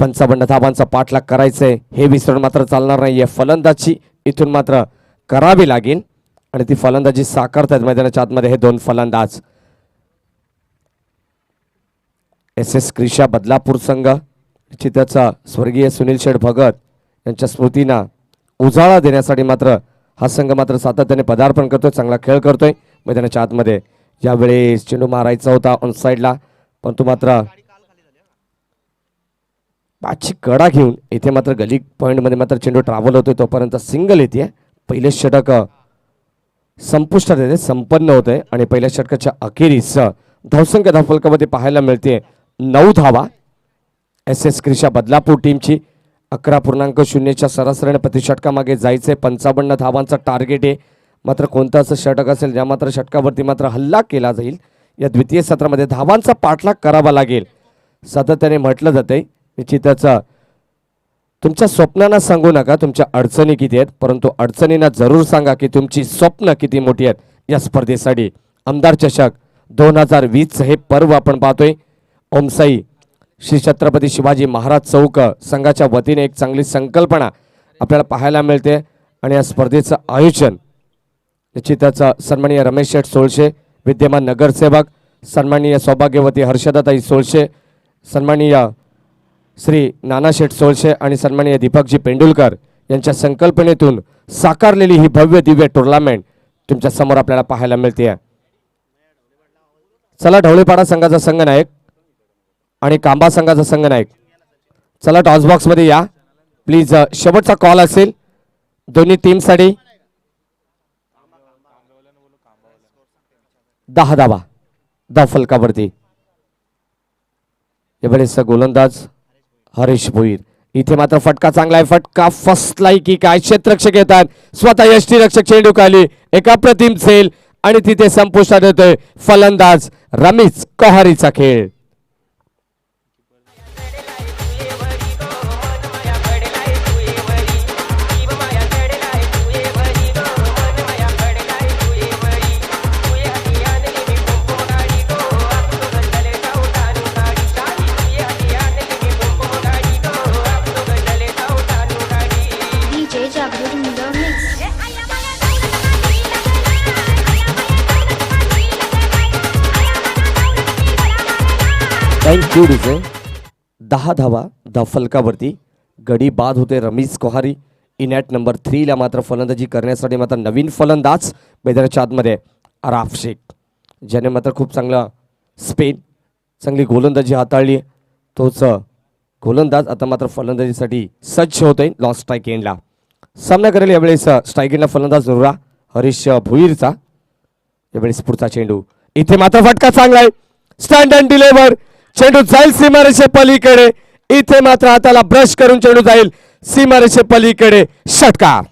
55 धावांचा पाठलाग करायचंय हे विसरून मात्र चालणार नाहीये. फलंदाजी इथून मात्र करावी लागेल आणि ती फलंदाजी साकारतात मैदानाच्या आतमध्ये हे दोन फलंदाज. SS क्रिशा बदलापूर संघ चित्याचा स्वर्गीय सुनील शेठ भगत यांच्या स्मृतींना उजाळा देण्यासाठी मात्र हा संघ मात्र सातत्याने पदार्पण करतोय. चांगला खेळ करतोय मैदानाच्या आतमध्ये. यावेळेस चेंडू मारायचा होता ऑन साईडला परंतु मात्र पाचची कडा घेऊन इथे मात्र गली पॉइंटमध्ये मात्र चेंडू ट्रॅव्हल होतोय तोपर्यंत सिंगल येते. पहिले षटक संपुष्टात येते संपन्न होतंय आणि पहिल्या षटकाच्या अखेरीस धावसंख्या धावफलकामध्ये पाहायला मिळते 9 धावा. SS क्रिशा बदलापूर टीमची 11.0च्या सरासरीने प्रतिषटकामागे जायचे. 55 धावांचा टार्गेट आहे. मात्र कोणतं असं षटक असेल ज्या मात्र षटकावरती मात्र हल्ला केला जाईल. या द्वितीय सत्रामध्ये धावांचा पाठलाग करावा लागेल. सातत्याने म्हटलं जाते निश्चितच तुमच्या स्वप्नांना सांगू नका तुमच्या अडचणी किती आहेत परंतु अडचणींना जरूर सांगा की तुमची स्वप्न किती मोठी आहेत. या स्पर्धेसाठी आमदार चषक 2020 हे पर्व आपण पाहतोय. ओमसाई श्री छत्रपती शिवाजी महाराज चौक संघाच्या वतीने एक चांगली संकल्पना आपल्याला पाहायला मिळते आणि या स्पर्धेचं आयोजन निश्चितच सन्माननीय रमेश शेठ सोळशे विद्यमान नगरसेवक, सन्माननीय सौभाग्यवती हर्षदाताई सोळशे, सन्माननीय श्री नाना शेठ सोळशे आणि सन्माननीय दीपकजी पेंडुलकर यांच्या संकल्पनेतून साकारलेली ही भव्य दिव्य टुर्नामेंट तुमच्या समोर आपल्याला पाहायला मिळते. चला ढवळेपाडा संघाचा संघनायक आणि कांबा संघाचा संघनायक चला टॉस बॉक्स मध्ये या प्लीज. शेवटचा कॉल असेल दोन्ही टीमसाठी. 10 धावा फलकावरती. यावेळेस गोलंदाज हरीश भोईर. इथे मात्र फटका चांगला आहे. फटका फसलाय की काय क्षेत्ररक्षक येतात स्वतः यष्टीरक्षक चेंडू खाली एक अप्रतिम झेल आणि तिथे संपुष्टात येतोय फलंदाज रमेश कोहारीचा खेळ. Thank you DJ. 10 धावा फलकावरती. गडी बाद होते रमेश कोहारी. इनॅट नंबर 3 ला मात्र फलंदाजी करण्यासाठी मात्र नवीन फलंदाज मैदानाच्या आतमध्ये अराफ शेख ज्याने मात्र खूप चांगला स्पेन चांगली गोलंदाजी हाताळली. तोच गोलंदाज आता मात्र फलंदाजीसाठी सज्ज होतोय. लॉस स्ट्राईक एंडला सामना करेल यावेळेस स्ट्राईक एंडला फलंदाज नुरा हरीश भोईरचा. यावेळेस पुढचा चेंडू इथे मात्र फटका चांगला आहे. स्टँड अँड डिलेव्हर चेंडू जाईल सीमारेषे पलीकडे. इथे मात्र हाताला ब्रश करून चेंडू जाईल सीमारेषे पलीकडे. षटकार.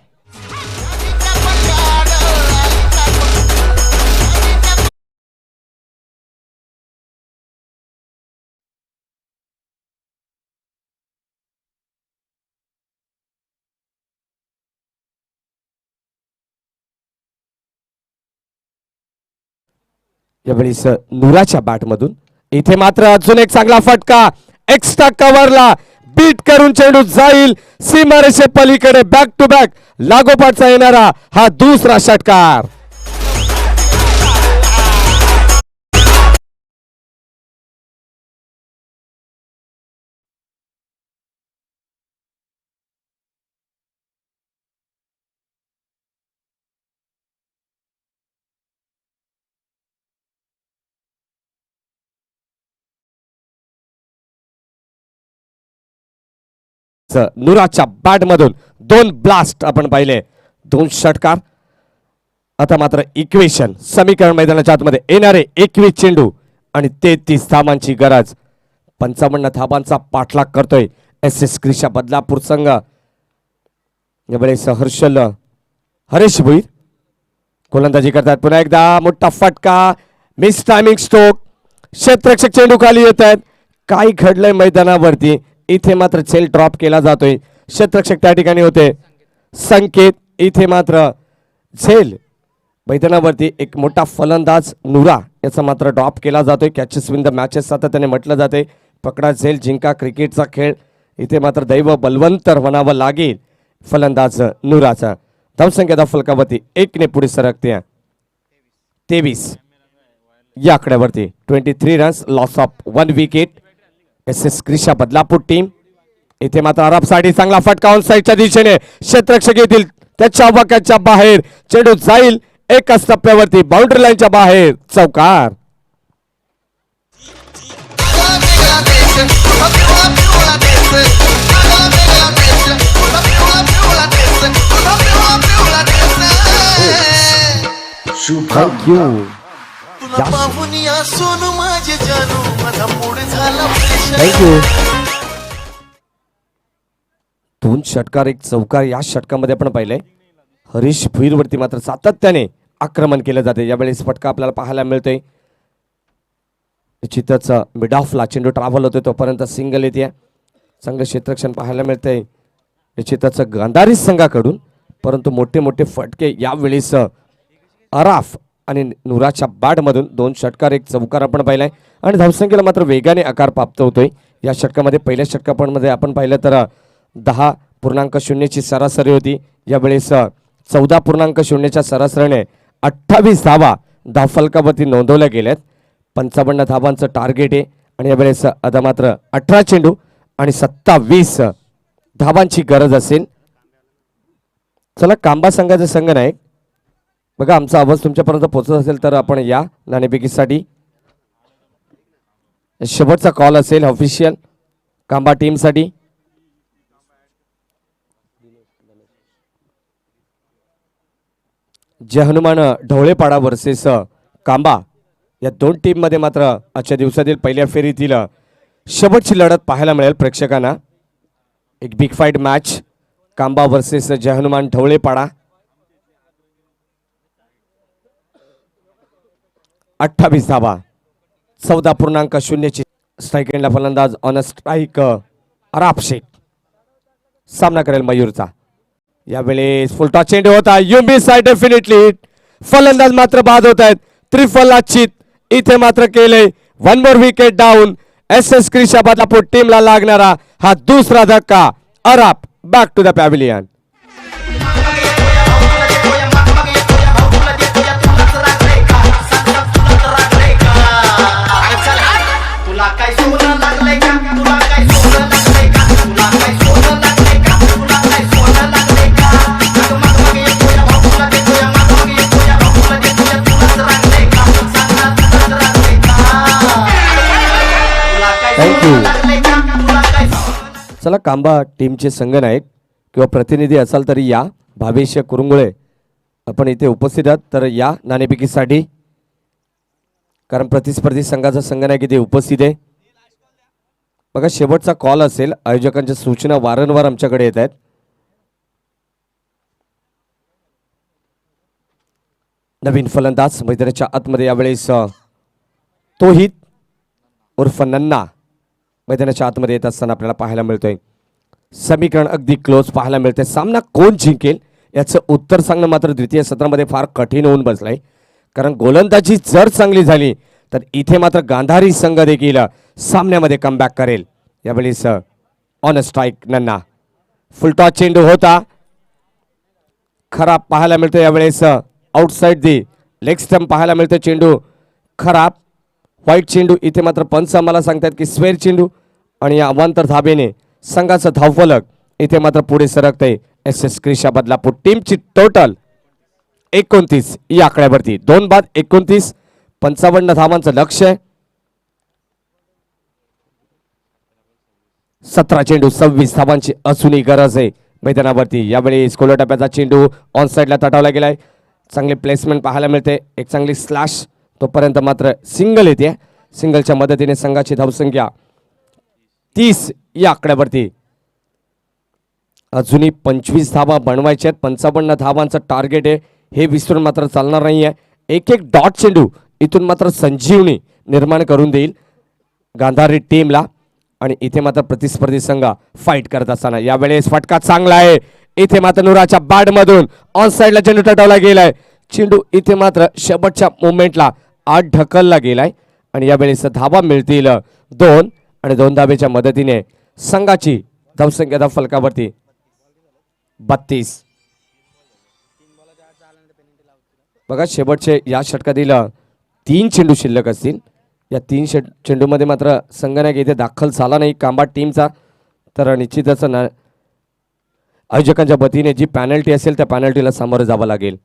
यावेळेस नुराच्या बॅटमधून इथे मात्र अजून एक चांगला फटका एक्स्ट्रा कव्हरला बीट करून चेंडू जाईल सीमारेषे पलीकडे. बॅक टू बॅक लागोपाठचा येणारा हा दुसरा षटकार. नुराच्या बॅट मधून 2 ब्लास्ट आपण पाहिले. 2 षटकार. आता मात्र इक्वेशन समीकरण मैदानाच्या आतमध्ये येणारे 21 चेंडू आणि 33 धावांची गरज. 55 धावांचा पाठलाग करतोय SS क्रिशा बदलापूर संघ. यावेळेस हरीश भोईर गोलंदाजी करतात. पुन्हा एकदा मोठा फटका मिस टायमिंग स्ट्रोक क्षेत्ररक्षक चेंडू खाली येत आहेत. काय घडलंय मैदानावरती इथे मात्र झेल ड्रॉप केला जातोय. क्षेत्ररक्षक त्या ठिकाणी होते. संकेत इथे मात्र झेल मैदानावरती एक मोठा फलंदाज नुरा याचा मात्र ड्रॉप केला जातोय. कॅचेस विन द मॅचेस सातत्याने म्हटलं जाते. पकडा झेल जिंका क्रिकेटचा खेळ. इथे मात्र दैव बलवंतर म्हणावं लागेल फलंदाज नुराचा. धावसंख्या फलकावरती 1 ने पुढे सरकते 23 या आकड्यावरती. 23 runs loss of 1 wicket. SS Krisha Badlapur team. इथे मात्र अरबसाठी चांगला फटका ऑन साईडच्या दिशेने. क्षेत्ररक्षक येतील त्याच्या वाक्याच्या बाहेर. चेंडू जाईल एकाच टप्प्यावरती बाउंड्री लाईनच्या बाहेर. चौकार. थँक्यू. थँक्यू. 2 षटकार 1 चौकार. या षटकामध्ये आपण पाहिलंय हरीश भुईरवरती मात्र सातत्याने आक्रमण केलं जाते. यावेळेस फटका आपल्याला पाहायला मिळतोय. निश्चितच मिड ऑफला चेंडू ट्रॅव्हल होतोय तोपर्यंत सिंगल येते. चांगलं क्षेत्ररक्षण पाहायला मिळतंय निश्चितच गांधारी संघाकडून. परंतु मोठे मोठे फटके यावेळेस अराफ आणि नुराच्या बॅटमधून. 2 षटकार 1 चौकार आपण पाहिलाय आणि धावसंख्येला मात्र वेगाने आकार प्राप्त होतोय. या षटकामध्ये पहिल्या षटकामध्ये आपण पाहिलं तर 10.0 ची सरासरी होती. यावेळेस 14.0 सरासरीने 28 धावा धावफलकावरती नोंदवल्या गेल्यात. 55 धावांचं टार्गेट आहे आणि यावेळेस आता मात्र 18 चेंडू आणि 27 धावांची गरज असेल. चला कांबा संघाचे संघनायक बघा आमचा आवाज तुमच्यापर्यंत पोहोचत असेल तर आपण या नाणेफेकीसाठी. शेवटचा कॉल असेल ऑफिशियल कांबा टीमसाठी. जय हनुमान ढवळेपाडा वर्सेस कांबा या 2 टीम मध्ये मात्र आजच्या दिवसातील पहिल्या फेरीतील शेवटची लढत पाहायला मिळेल प्रेक्षकांना. एक big fight match Kamba versus Jai Hanuman Dhavlepada. 28 धावा 14.0 ची स्ट्राईक एंडला फलंदाज ऑन स्ट्राईक अराफ शेख सामना करेल मयूरचा. यावेळेस फुलटॉस चेंडू होता. You miss I definitely hit. फलंदाज मात्र बाद होत आहेत. त्रिफला चित इथे मात्र केले. 1 मोर विकेट डाऊन. SS क्रिशा बदलापूर टीमला लागणारा हा दुसरा धक्का. अराफ बॅक टू द पॅव्हिलियन. चला कांबा टीमचे संघनायक किंवा प्रतिनिधी असाल तरी या. भावेश कुरुंगुळे आपण इथे उपस्थित आहात तर या नाणेफेकीसाठी. कारण प्रतिस्पर्धी संघाचा संघनायक इथे उपस्थित आहे. बघा शेवटचा कॉल असेल. आयोजकांच्या सूचना वारंवार आमच्याकडे येत आहेत. नवीन फलंदाज मैदानाच्या आतमध्ये यावेळेस तोहित उर्फ नन्ना मैदानाच्या आतमध्ये येत असताना आपल्याला पाहायला मिळतोय. समीकरण अगदी क्लोज पाहायला मिळते. सामना कोण जिंकेल याचं उत्तर सांगणं मात्र द्वितीय सत्रामध्ये फार कठीण होऊन बसलंय. कारण गोलंदाजी जर चांगली झाली तर इथे मात्र गांधारी संघ देखील सामन्यामध्ये कमबॅक करेल. यावेळेस ऑन स्ट्राईक नन्ना. फुलटॉस चेंडू होता. खराब पाहायला मिळतो. यावेळेस आउटसाइड दी लेग स्टंप पाहायला मिळतो. चेंडू खराब. वाईट चेंडू. इथे मात्र पंच आम्हाला सांगतात की स्क्वेअर चेंडू आणि या अवांतर धाबेने संघाचा धावफलक इथे मात्र पुढे सरकतंय. SS क्रिशा बदलापूर टीमची टोटल 29 या आकड्यावरती. 2 बाद 29. 55 धावांचं लक्ष आहे. 17 चेंडू 26 धावांची असूनही गरज आहे मैदानावरती. यावेळी स्कोलर टप्प्याचा चेंडू ऑन साईडला तटावला गेलाय. चांगले प्लेसमेंट पाहायला मिळते. एक चांगली स्लॅश. तोपर्यंत मात्र सिंगल येते. सिंगलच्या मदतीने संघाची धावसंख्या 30 या आकड्यावरती. अजूनही 25 धावा बनवायच्या आहेत. 55 धावांचं टार्गेट आहे. हे विसरून मात्र चालणार नाही आहे. एक डॉट चेंडू इथून मात्र संजीवनी निर्माण करून देईल गांधारी टीमला. आणि इथे मात्र प्रतिस्पर्धी संघ फाईट करत असताना यावेळेस फटका चांगला आहे. इथे मात्र नुराच्या बॅटमधून ऑन साईडला चेंडू टटवला गेलाय. चेंडू इथे मात्र शेवटच्या मोमेंटला आत ढकलला गेलाय आणि यावेळेस धावा मिळतील 2 आणि 2 धावेच्या मदतीने संघाची धावसंख्या फलकावरती 32. बघा शेवटचे या षटकातील 3 चेंडू शिल्लक असतील. या 3 चेंडूमध्ये मात्र संघनायक इथे दाखल झाला नाही कांबाट टीमचा. तर निश्चितच आयोजकांच्या वतीने जी पॅनल्टी असेल त्या पॅनल्टीला सामोरं जावं लागेल.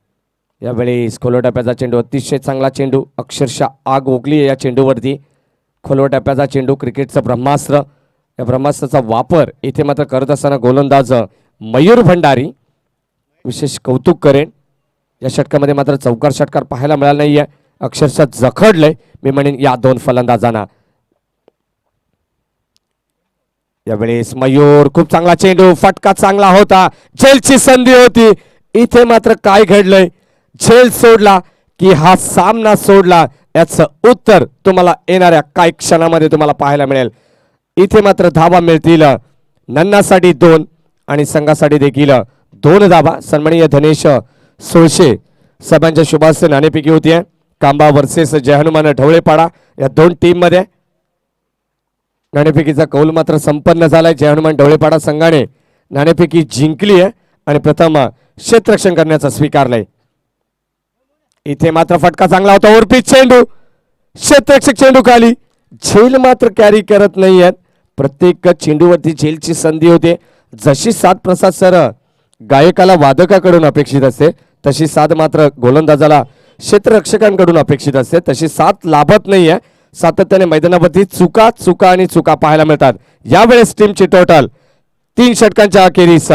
यावेळी खोलवटप्प्याचा चेंडू अतिशय चांगला चेंडू, अक्षरशः आग ओकली आहे या चेंडूवरती. खोलवटप्प्याचा चेंडू क्रिकेटचं ब्रह्मास्त्र. या ब्रह्मास्त्राचा वापर इथे मात्र करत असताना गोलंदाज मयूर भंडारी विशेष कौतुक करेन. या षटकामध्ये मात्र चौकार षटकार पाहायला मिळाला नाहीये. अक्षरशः जखडलंय मी म्हणेन या 2 फलंदाजांना. यावेळेस मयूर खूप चांगला चेंडू, फटका चांगला होता, झेलची संधी होती. इथे मात्र काय घडलंय, झेल सोडला की हा सामना सोडला याचं उत्तर तुम्हाला येणाऱ्या काही क्षणामध्ये तुम्हाला पाहायला मिळेल. इथे मात्र धावा मिळतील नन्नासाठी 2 आणि संघासाठी देखील 2 धावा. सन्माननीय धनेश सोळशे साहेबांच्या शुभास्ते नाणेफेकी होतीये. कांबा वर्सेस जय हनुमान ढवळेपाडा या 2 टीम मध्ये नाणेफेकीचा कौल मात्र संपन्न झालाय. जय हनुमान ढवळेपाडा संघाने नाणेफेकी जिंकली आहे आणि प्रथम क्षेत्ररक्षण करण्याचा स्वीकारलंय. इथे मात्र फटका चांगला होता, ओरपीच चेंडू, क्षेत्ररक्षक चेंडू खाली. झेल मात्र कॅरी करत नाहीयेत. प्रत्येक चेंडूवरती झेलची संधी होते. जशी साथ प्रसाद सर गायकाला वादकाकडून अपेक्षित असते तशी साथ मात्र गोलंदाजाला क्षेत्ररक्षकांकडून अपेक्षित असते. तशी साथ लाभत नाहीये. सातत्याने मैदानावरती चुका चुका आणि चुका पाहायला मिळतात. यावेळेस टीमची टोटल 3 षटकांच्या अखेरीस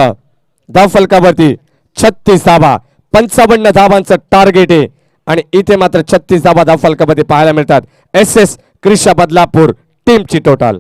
धाव फलकावरती 36 धावा, 55 धावांचं टार्गेट आहे आणि इथे मात्र 36 धावा धाव फलकावरती पाहायला मिळतात. SS क्रिशा बदलापूर टीमची टोटल.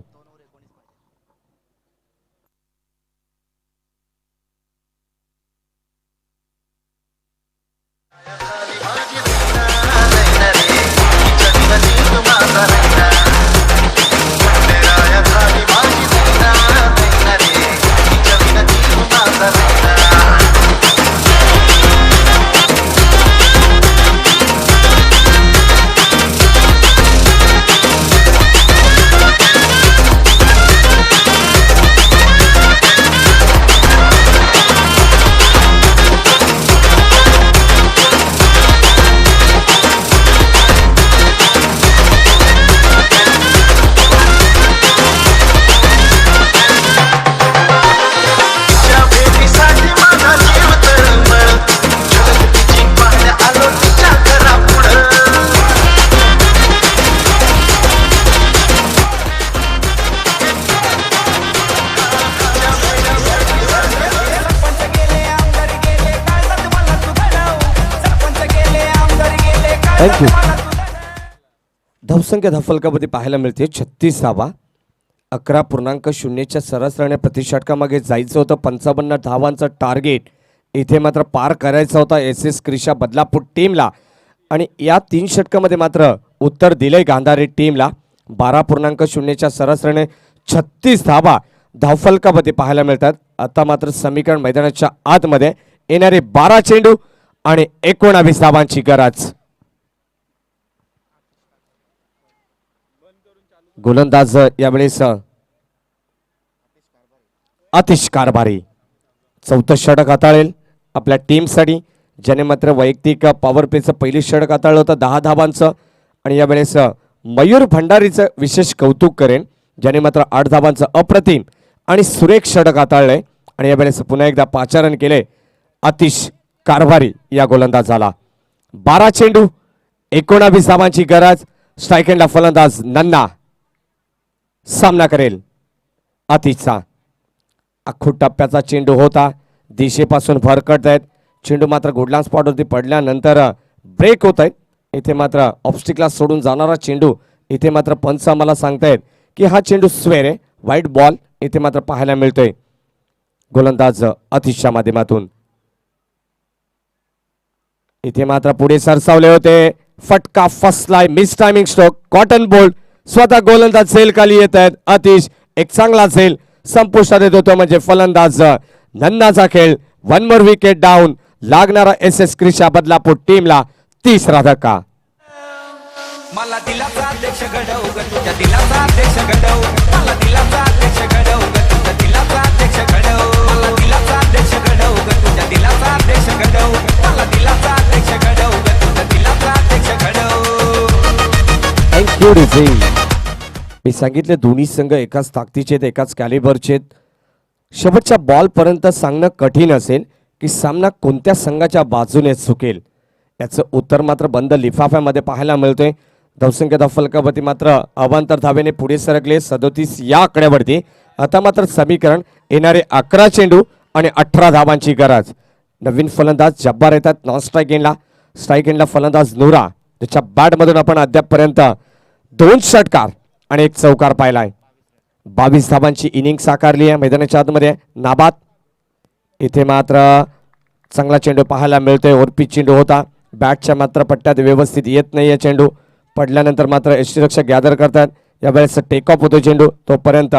थँक्यू. धावसंख्या धाव फलकामध्ये पाहायला मिळते 36 धावा, 11.0च्या सरासरीने प्रतिषटकामागे जायचं होतं. 55 धावांचं टार्गेट इथे मात्र पार करायचा होता SS क्रिशा बदलापूर टीमला आणि या 3 षटकामध्ये मात्र उत्तर दिलंय गांधारी टीमला. 12.0च्या सरासरीने 36 धावा धावफलकामध्ये पाहायला मिळतात. आता मात्र समीकरण मैदानाच्या आतमध्ये येणारे 12 चेंडू आणि 19 धावांची गरज. गोलंदाज यावेळेस आतिश कारभारी 4थं षटक हाताळेल आपल्या टीमसाठी, ज्याने मात्र वैयक्तिक पॉवर प्लेचं पहिली षटक हाताळलं होतं 10 धावांचं. आणि यावेळेस मयूर भंडारीचं विशेष कौतुक करेन, ज्याने मात्र 8 धावांचं अप्रतिम आणि सुरेख षटक हाताळलंय. आणि यावेळेस पुन्हा एकदा पाचारण केले आतिश कारभारी या गोलंदाजाला. 12 चेंडू 19 धावांची गरज. स्ट्राईक एंडला फलंदाज नन्ना सामना करेल आतिशचा. अख्खू टप्प्याचा चेंडू होता, दिशेपासून भरकटत आहेत. चेंडू मात्र गुडलान स्पॉटवरती पडल्यानंतर ब्रेक होत आहेत. इथे मात्र ऑब्स्टिकला सोडून जाणारा चेंडू, इथे मात्र पंच आम्हाला सांगतायत की हा चेंडू स्क्वेअर आहे, व्हाईट बॉल इथे मात्र पाहायला मिळतोय गोलंदाज आतिशच्या माध्यमातून. इथे मात्र पुढे सरसावले होते फटका फसलाय, miss timing stroke, caught and bowled, स्वतः गोलंदाज झेल खाली येत आहेत. अतिश एक चांगला झेल संपुष्टात येत होतो म्हणजे फलंदाज नंदाचा खेळ. 1 मोर विकेट डाऊन. लागणारा SS क्रिशा बदलापूर टीमला तिसरा धक्का. मला दिलाचा अध्यक्ष घडव ग तुझ्या दिलाचा अध्यक्ष घडव मला दिलाचा अध्यक्ष घडव ग तुझ्या दिलाचा अध्यक्ष घडव मला दिलाचा अध्यक्ष घडव ग तुझ्या दिलाचा अध्यक्ष घडव मला दिलाचा अध्यक्ष घडव ग तुझ्या दिलाचा अध्यक्ष घडव. थँक्यू रिझी. मी सांगितले दोन्ही संघ एकाच ताकदीचे आहेत, एकाच कॅलिबरचे आहेत. शेवटच्या बॉल पर्यंत सांगणं कठीण असेल की सामना कोणत्या संघाच्या बाजूने चुकेल. याचं उत्तर मात्र बंद लिफाफ्यामध्ये पाहायला मिळतोय. धावसंख्या फलकावरती मात्र अवांतर धावेने पुढे सरकले 37 या आकड्यावरती. आता मात्र समीकरण येणारे 11 चेंडू आणि 18 धावांची गरज. नवीन फलंदाज जब्बार येतात नॉन स्ट्राईक एंडला. स्ट्राईक एंडला फलंदाज नूरा, त्याच्या बॅटमधून आपण अद्यापपर्यंत 2 षटकार आणि 1 चौकार पाहिलाय. 22 धावांची इनिंग साकारली आहे. मैदानाच्या आतमध्ये नाबाद. इथे मात्र चांगला चेंडू पाहायला मिळतोय. ओरपीच चेंडू होता, बॅटच्या मात्र पट्ट्यात व्यवस्थित येत नाही. चेंडू पडल्यानंतर मात्र यष्टीरक्षक गॅदर करतात. यावेळेस टेक ऑफ होतो चेंडू. तोपर्यंत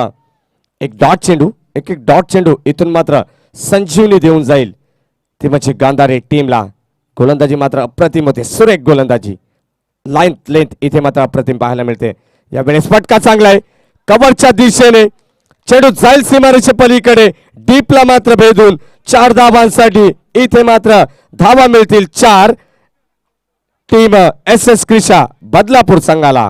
एक डॉट चेंडू, एक डॉट चेंडू इथून मात्र संजीवनी देऊन जाईल ती म्हणजे गांधारी टीमला. गोलंदाजी मात्र अप्रतिम होते, सुरेख गोलंदाजी. लाईन लेंथ इथे मात्र अप्रतिम पाहायला मिळते. यावेळेस फटका चांगला आहे कव्हरच्या दिशेने. चेंडू जाईल सीमारेषे पलीकडे, डीपला मात्र भेदून 4 धावांसाठी इथे मात्र धावा मिळतील 4 टीम SS क्रिशा बदलापूर संघाला.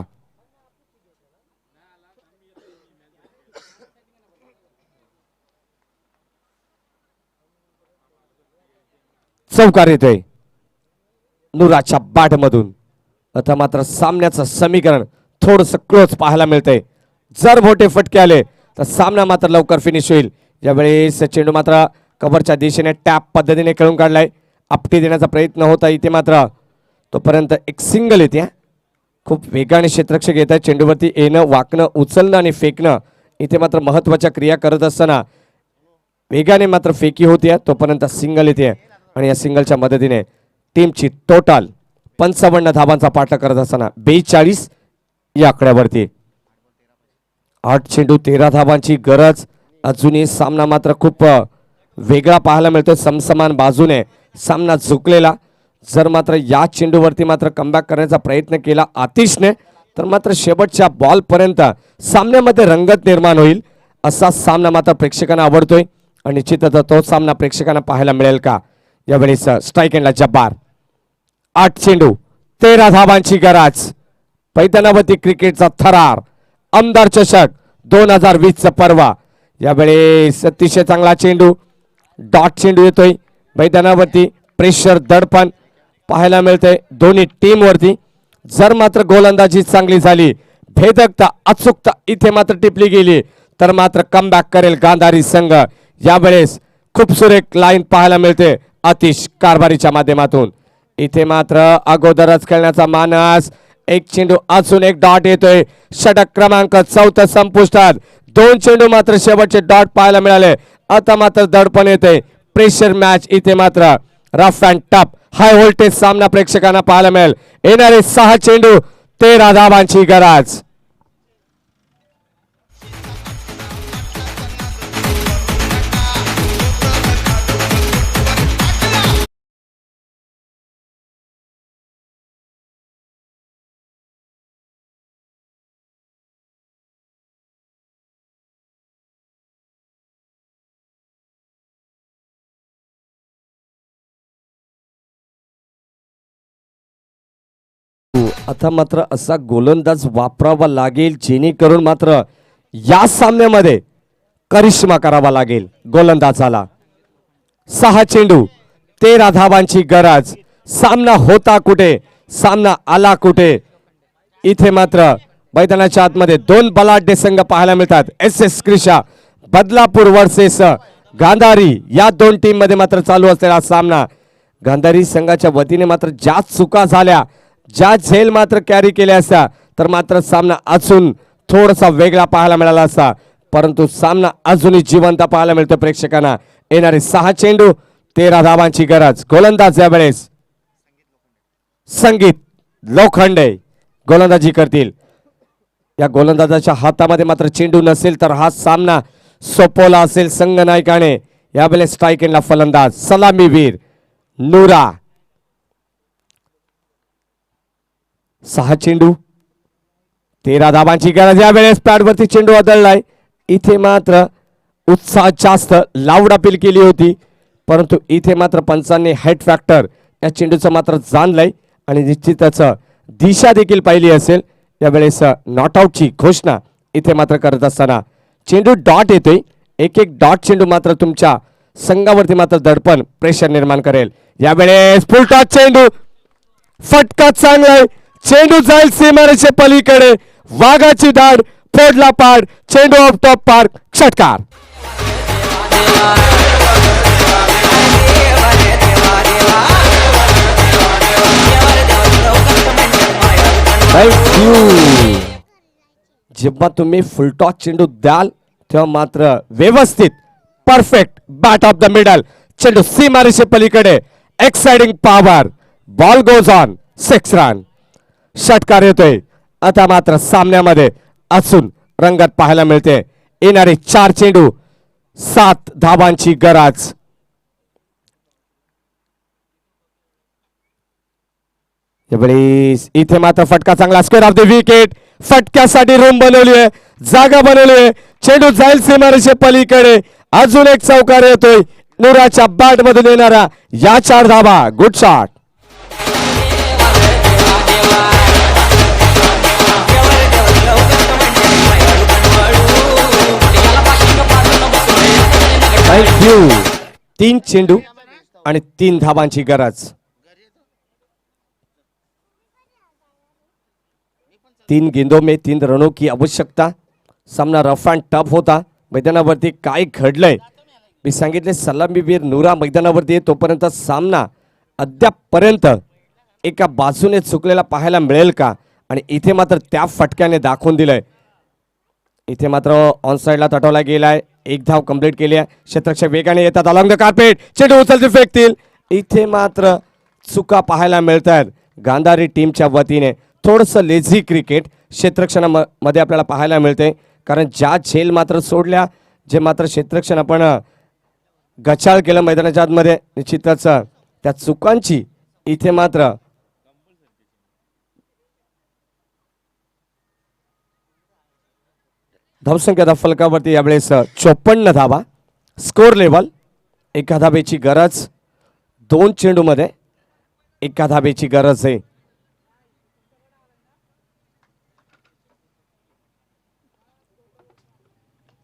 चौकार येतोय नुराच्या बॅटमधून. आता मात्र सामन्याचं समीकरण थोडंसं क्लोज पाहायला मिळतंय. जर मोठे फटके आले तर सामना मात्र लवकर फिनिश होईल. यावेळेस चेंडू मात्र कव्हरच्या दिशेने टॅप पद्धतीने खेळून काढलाय. आपटी देण्याचा प्रयत्न होता इथे मात्र. तोपर्यंत एक सिंगल येते. खूप वेगाने क्षेत्ररक्षक येत आहे. चेंडूवरती येणं, वाकणं, उचलणं आणि फेकणं इथे मात्र महत्त्वाच्या क्रिया करत असताना वेगाने मात्र फेकी होती. तोपर्यंत सिंगल येते आणि या सिंगलच्या मदतीने टीमची टोटल 55 धावांचा पाठलाग करत असताना 42 या आकड्यावरती. 8 चेंडू 13 धावांची गरज. अजूनही सामना मात्र खूप वेगळा पाहायला मिळतो. समसमान बाजूने सामना झुकलेला. जर मात्र या चेंडूवरती मात्र कमबॅक करण्याचा प्रयत्न केला आतिशने तर मात्र शेवटच्या बॉल पर्यंत सामन्यामध्ये रंगत निर्माण होईल. असा सामना मात्र प्रेक्षकांना आवडतोय आणि निश्चितच तो सामना प्रेक्षकांना पाहायला मिळेल का. यावेळेस स्ट्राईक एंडला जब्बार. 8 चेंडू 13 धावांची गरज. पैठणावरती क्रिकेटचा थरार, आमदार चषक 2020चा पर्व. यावेळेस अतिशय चांगला चेंडू, डॉट चेंडू येतोय मैदानावरती. प्रेशर, दडपण पाहायला मिळतंय दोन्ही टीम वरती. जर मात्र गोलंदाजी चांगली झाली, भेदकता, अचूकता इथे मात्र टिपली गेली तर मात्र कमबॅक करेल गांधारी संघ. यावेळेस खूप सुरेख लाईन पाहायला मिळते आतिश कारभारीच्या माध्यमातून. इथे मात्र अगोदरच खेळण्याचा मानस. एक चेंडू अजून एक डॉट येतोय. षटक क्रमांक 4 संपुष्टात. 2 चेंडू मात्र शेवटचे डॉट पाहायला मिळाले. आता मात्र दडपण येते. प्रेशर मॅच इथे मात्र rough and tough high voltage सामना प्रेक्षकांना पाहायला मिळेल. येणारे 6 चेंडू 13 धावांची गरज. आता मात्र असा गोलंदाज वापरावा लागेल जेणेकरून मात्र या सामन्यामध्ये करिश्मा करावा लागेल गोलंदाजाला. 6 चेंडू 13 धावांची गरज. सामना होता कुठे, सामना आला कुठे. इथे मात्र मैदानाच्या आतमध्ये 2 बलाढ्य संघ पाहायला मिळतात. SS क्रिशा बदलापूर वर्सेस गांधारी. या 2 टीम मध्ये मात्र चालू असलेला सामना. गांधारी संघाच्या वतीने मात्र ज्या चुका झाल्या, ज्या झेल मात्र कॅरी केल्या असत्या तर मात्र सामना अजून थोडासा वेगळा पाहायला मिळाला असता. परंतु सामना अजूनही जिवंत पाहायला मिळतो प्रेक्षकांना. येणारे 6 चेंडू 13 धावांची गरज. गोलंदाज यावेळेस संगीत लोखंडे गोलंदाजी करतील. या गोलंदाजाच्या हातामध्ये मात्र चेंडू नसेल तर हा सामना सोपवला असेल संगनायकाने. यावेळेस स्ट्राईक एंडला फलंदाज सलामीवीर नुरा. 6 चेंडू 13 धाबांची गरज. यावेळेस पॅडवरती चेंडू आदळलाय. इथे मात्र उत्साह जास्त लाऊड अपील केली होती, परंतु इथे मात्र पंचांनी हेड फॅक्टर या चेंडूचं मात्र जाणलंय आणि निश्चितच दिशा देखील पाहिली असेल. यावेळेस नॉट आउटची घोषणा इथे मात्र करत असताना चेंडू डॉट येतोय. एक डॉट चेंडू मात्र तुमच्या संघावरती मात्र दडपण प्रेशर निर्माण करेल. यावेळेस फुल टॉस चेंडू. फटका चांगलाय. चेंडू जाईल सीमारेषे पलीकडे. वाघाची धाड फोडला पाड. चेंडू ऑफ टॉप पार्क. षटकार. जेव्हा तुम्ही फुलटॉस चेंडू द्याल तेव्हा मात्र व्यवस्थित perfect bat of the middle. चेंडू सीमारेषे पलीकडे. Exciting power. Ball goes on. 6 run. षटकार येतोय. आता मात्र सामन्यामध्ये अजून रंगत पाहायला मिळते. येणारे 4 चेंडू 7 धाबांची गरज. इथे मात्र फटका चांगला. Square of the wicket. फटक्यासाठी रूम बनवली आहे, जागा बनवली आहे. चेंडू जाईल सीमारेषे पलीकडे. अजून एक चौकार येतोय नुराच्या बॅट मधून येणारा. या 4 धाबा. Good shot. थँक्यू. 3 चेंडू आणि 3 धाबांची गरज. 3 गेंदों में 3 रनों की आवश्यकता. सामना रफ अँड टफ होता. मैदानावरती काय घडलंय मी सांगितले. सलामीवीर नुरा मैदानावरती आहे तोपर्यंत सामना अद्यापपर्यंत एका बाजूने चुकलेला पाहायला मिळेल का. आणि इथे मात्र त्या फटक्याने दाखवून दिलंय. इथे मात्र ऑन साइडला तटवला गेलाय. 1 धाव कंप्लीट केली आहे. क्षेत्ररक्षक वेगाने येतात अलॉंग द कार्पेट. चेंडू उचलते फेकतील. इथे मात्र चुका पाहायला मिळतात गांधारी टीमच्या वतीने. थोडंसं लेझी क्रिकेट क्षेत्ररक्षणामध्ये आपल्याला पाहायला मिळते. कारण ज्या झेल मात्र सोडल्या, जे मात्र क्षेत्ररक्षण आपण गचाळ केलं मैदानाच्या आतमध्ये, निश्चितच त्या चुकांची इथे मात्र धावसंख्या फलकावरती यावेळेस 54 धावा. स्कोर लेवल 1 धाबेची गरज. 2 चेंडूमध्ये 1 धाबेची गरज आहे.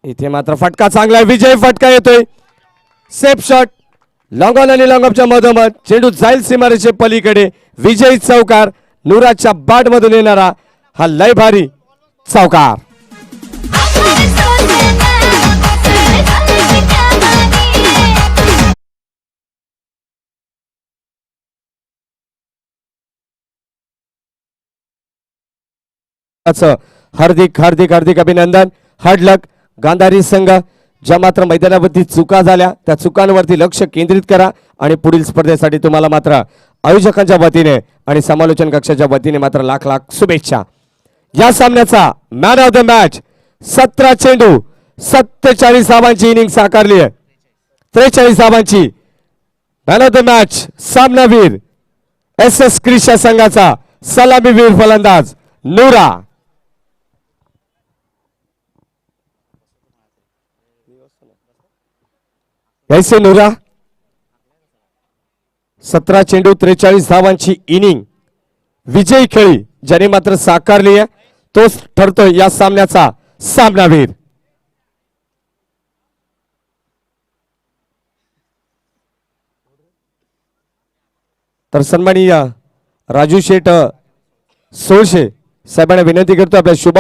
इथे मात्र फटका चांगला आहे. विजय फटका येतोय. Safe shot. लॉंग ऑन आणि लॉंग ऑफच्या मधोमध. चेंडू जाईल सीमारेषे पलीकडे. विजयी चौकार नुराच्या बॅट मधून येणारा हा लय भारी चौकार. हार्दिक हार्दिक हार्दिक अभिनंदन. हार्ड लक. गांधारी संघ ज्या मात्र मैदानावरती चुका झाल्या त्या चुकांवरती लक्ष केंद्रित करा आणि पुढील स्पर्धेसाठी तुम्हाला मात्र आयोजकांच्या वतीने आणि समालोचन कक्षाच्या वतीने मात्र लाख लाख शुभेच्छा. या सामन्याचा मॅन ऑफ द मॅच 17 चेंडू 47 धावांची इनिंग साकारली आहे. 43 धावांची मॅन ऑफ द मॅच सामनावीर SS क्रिशा संघाचा सलामीवीर फलंदाज नुरा. ऐसे नुरा 17 चेंडू 43 धावांची इनिंग विजयी खेळी ज्याने मात्र साकारली आहे तोच ठरतोय या सामन्याचा सामनावीर. तर सन्माननीय राजू शेठ सोळशे साहेबांना विनंती करतो आपल्या शुभ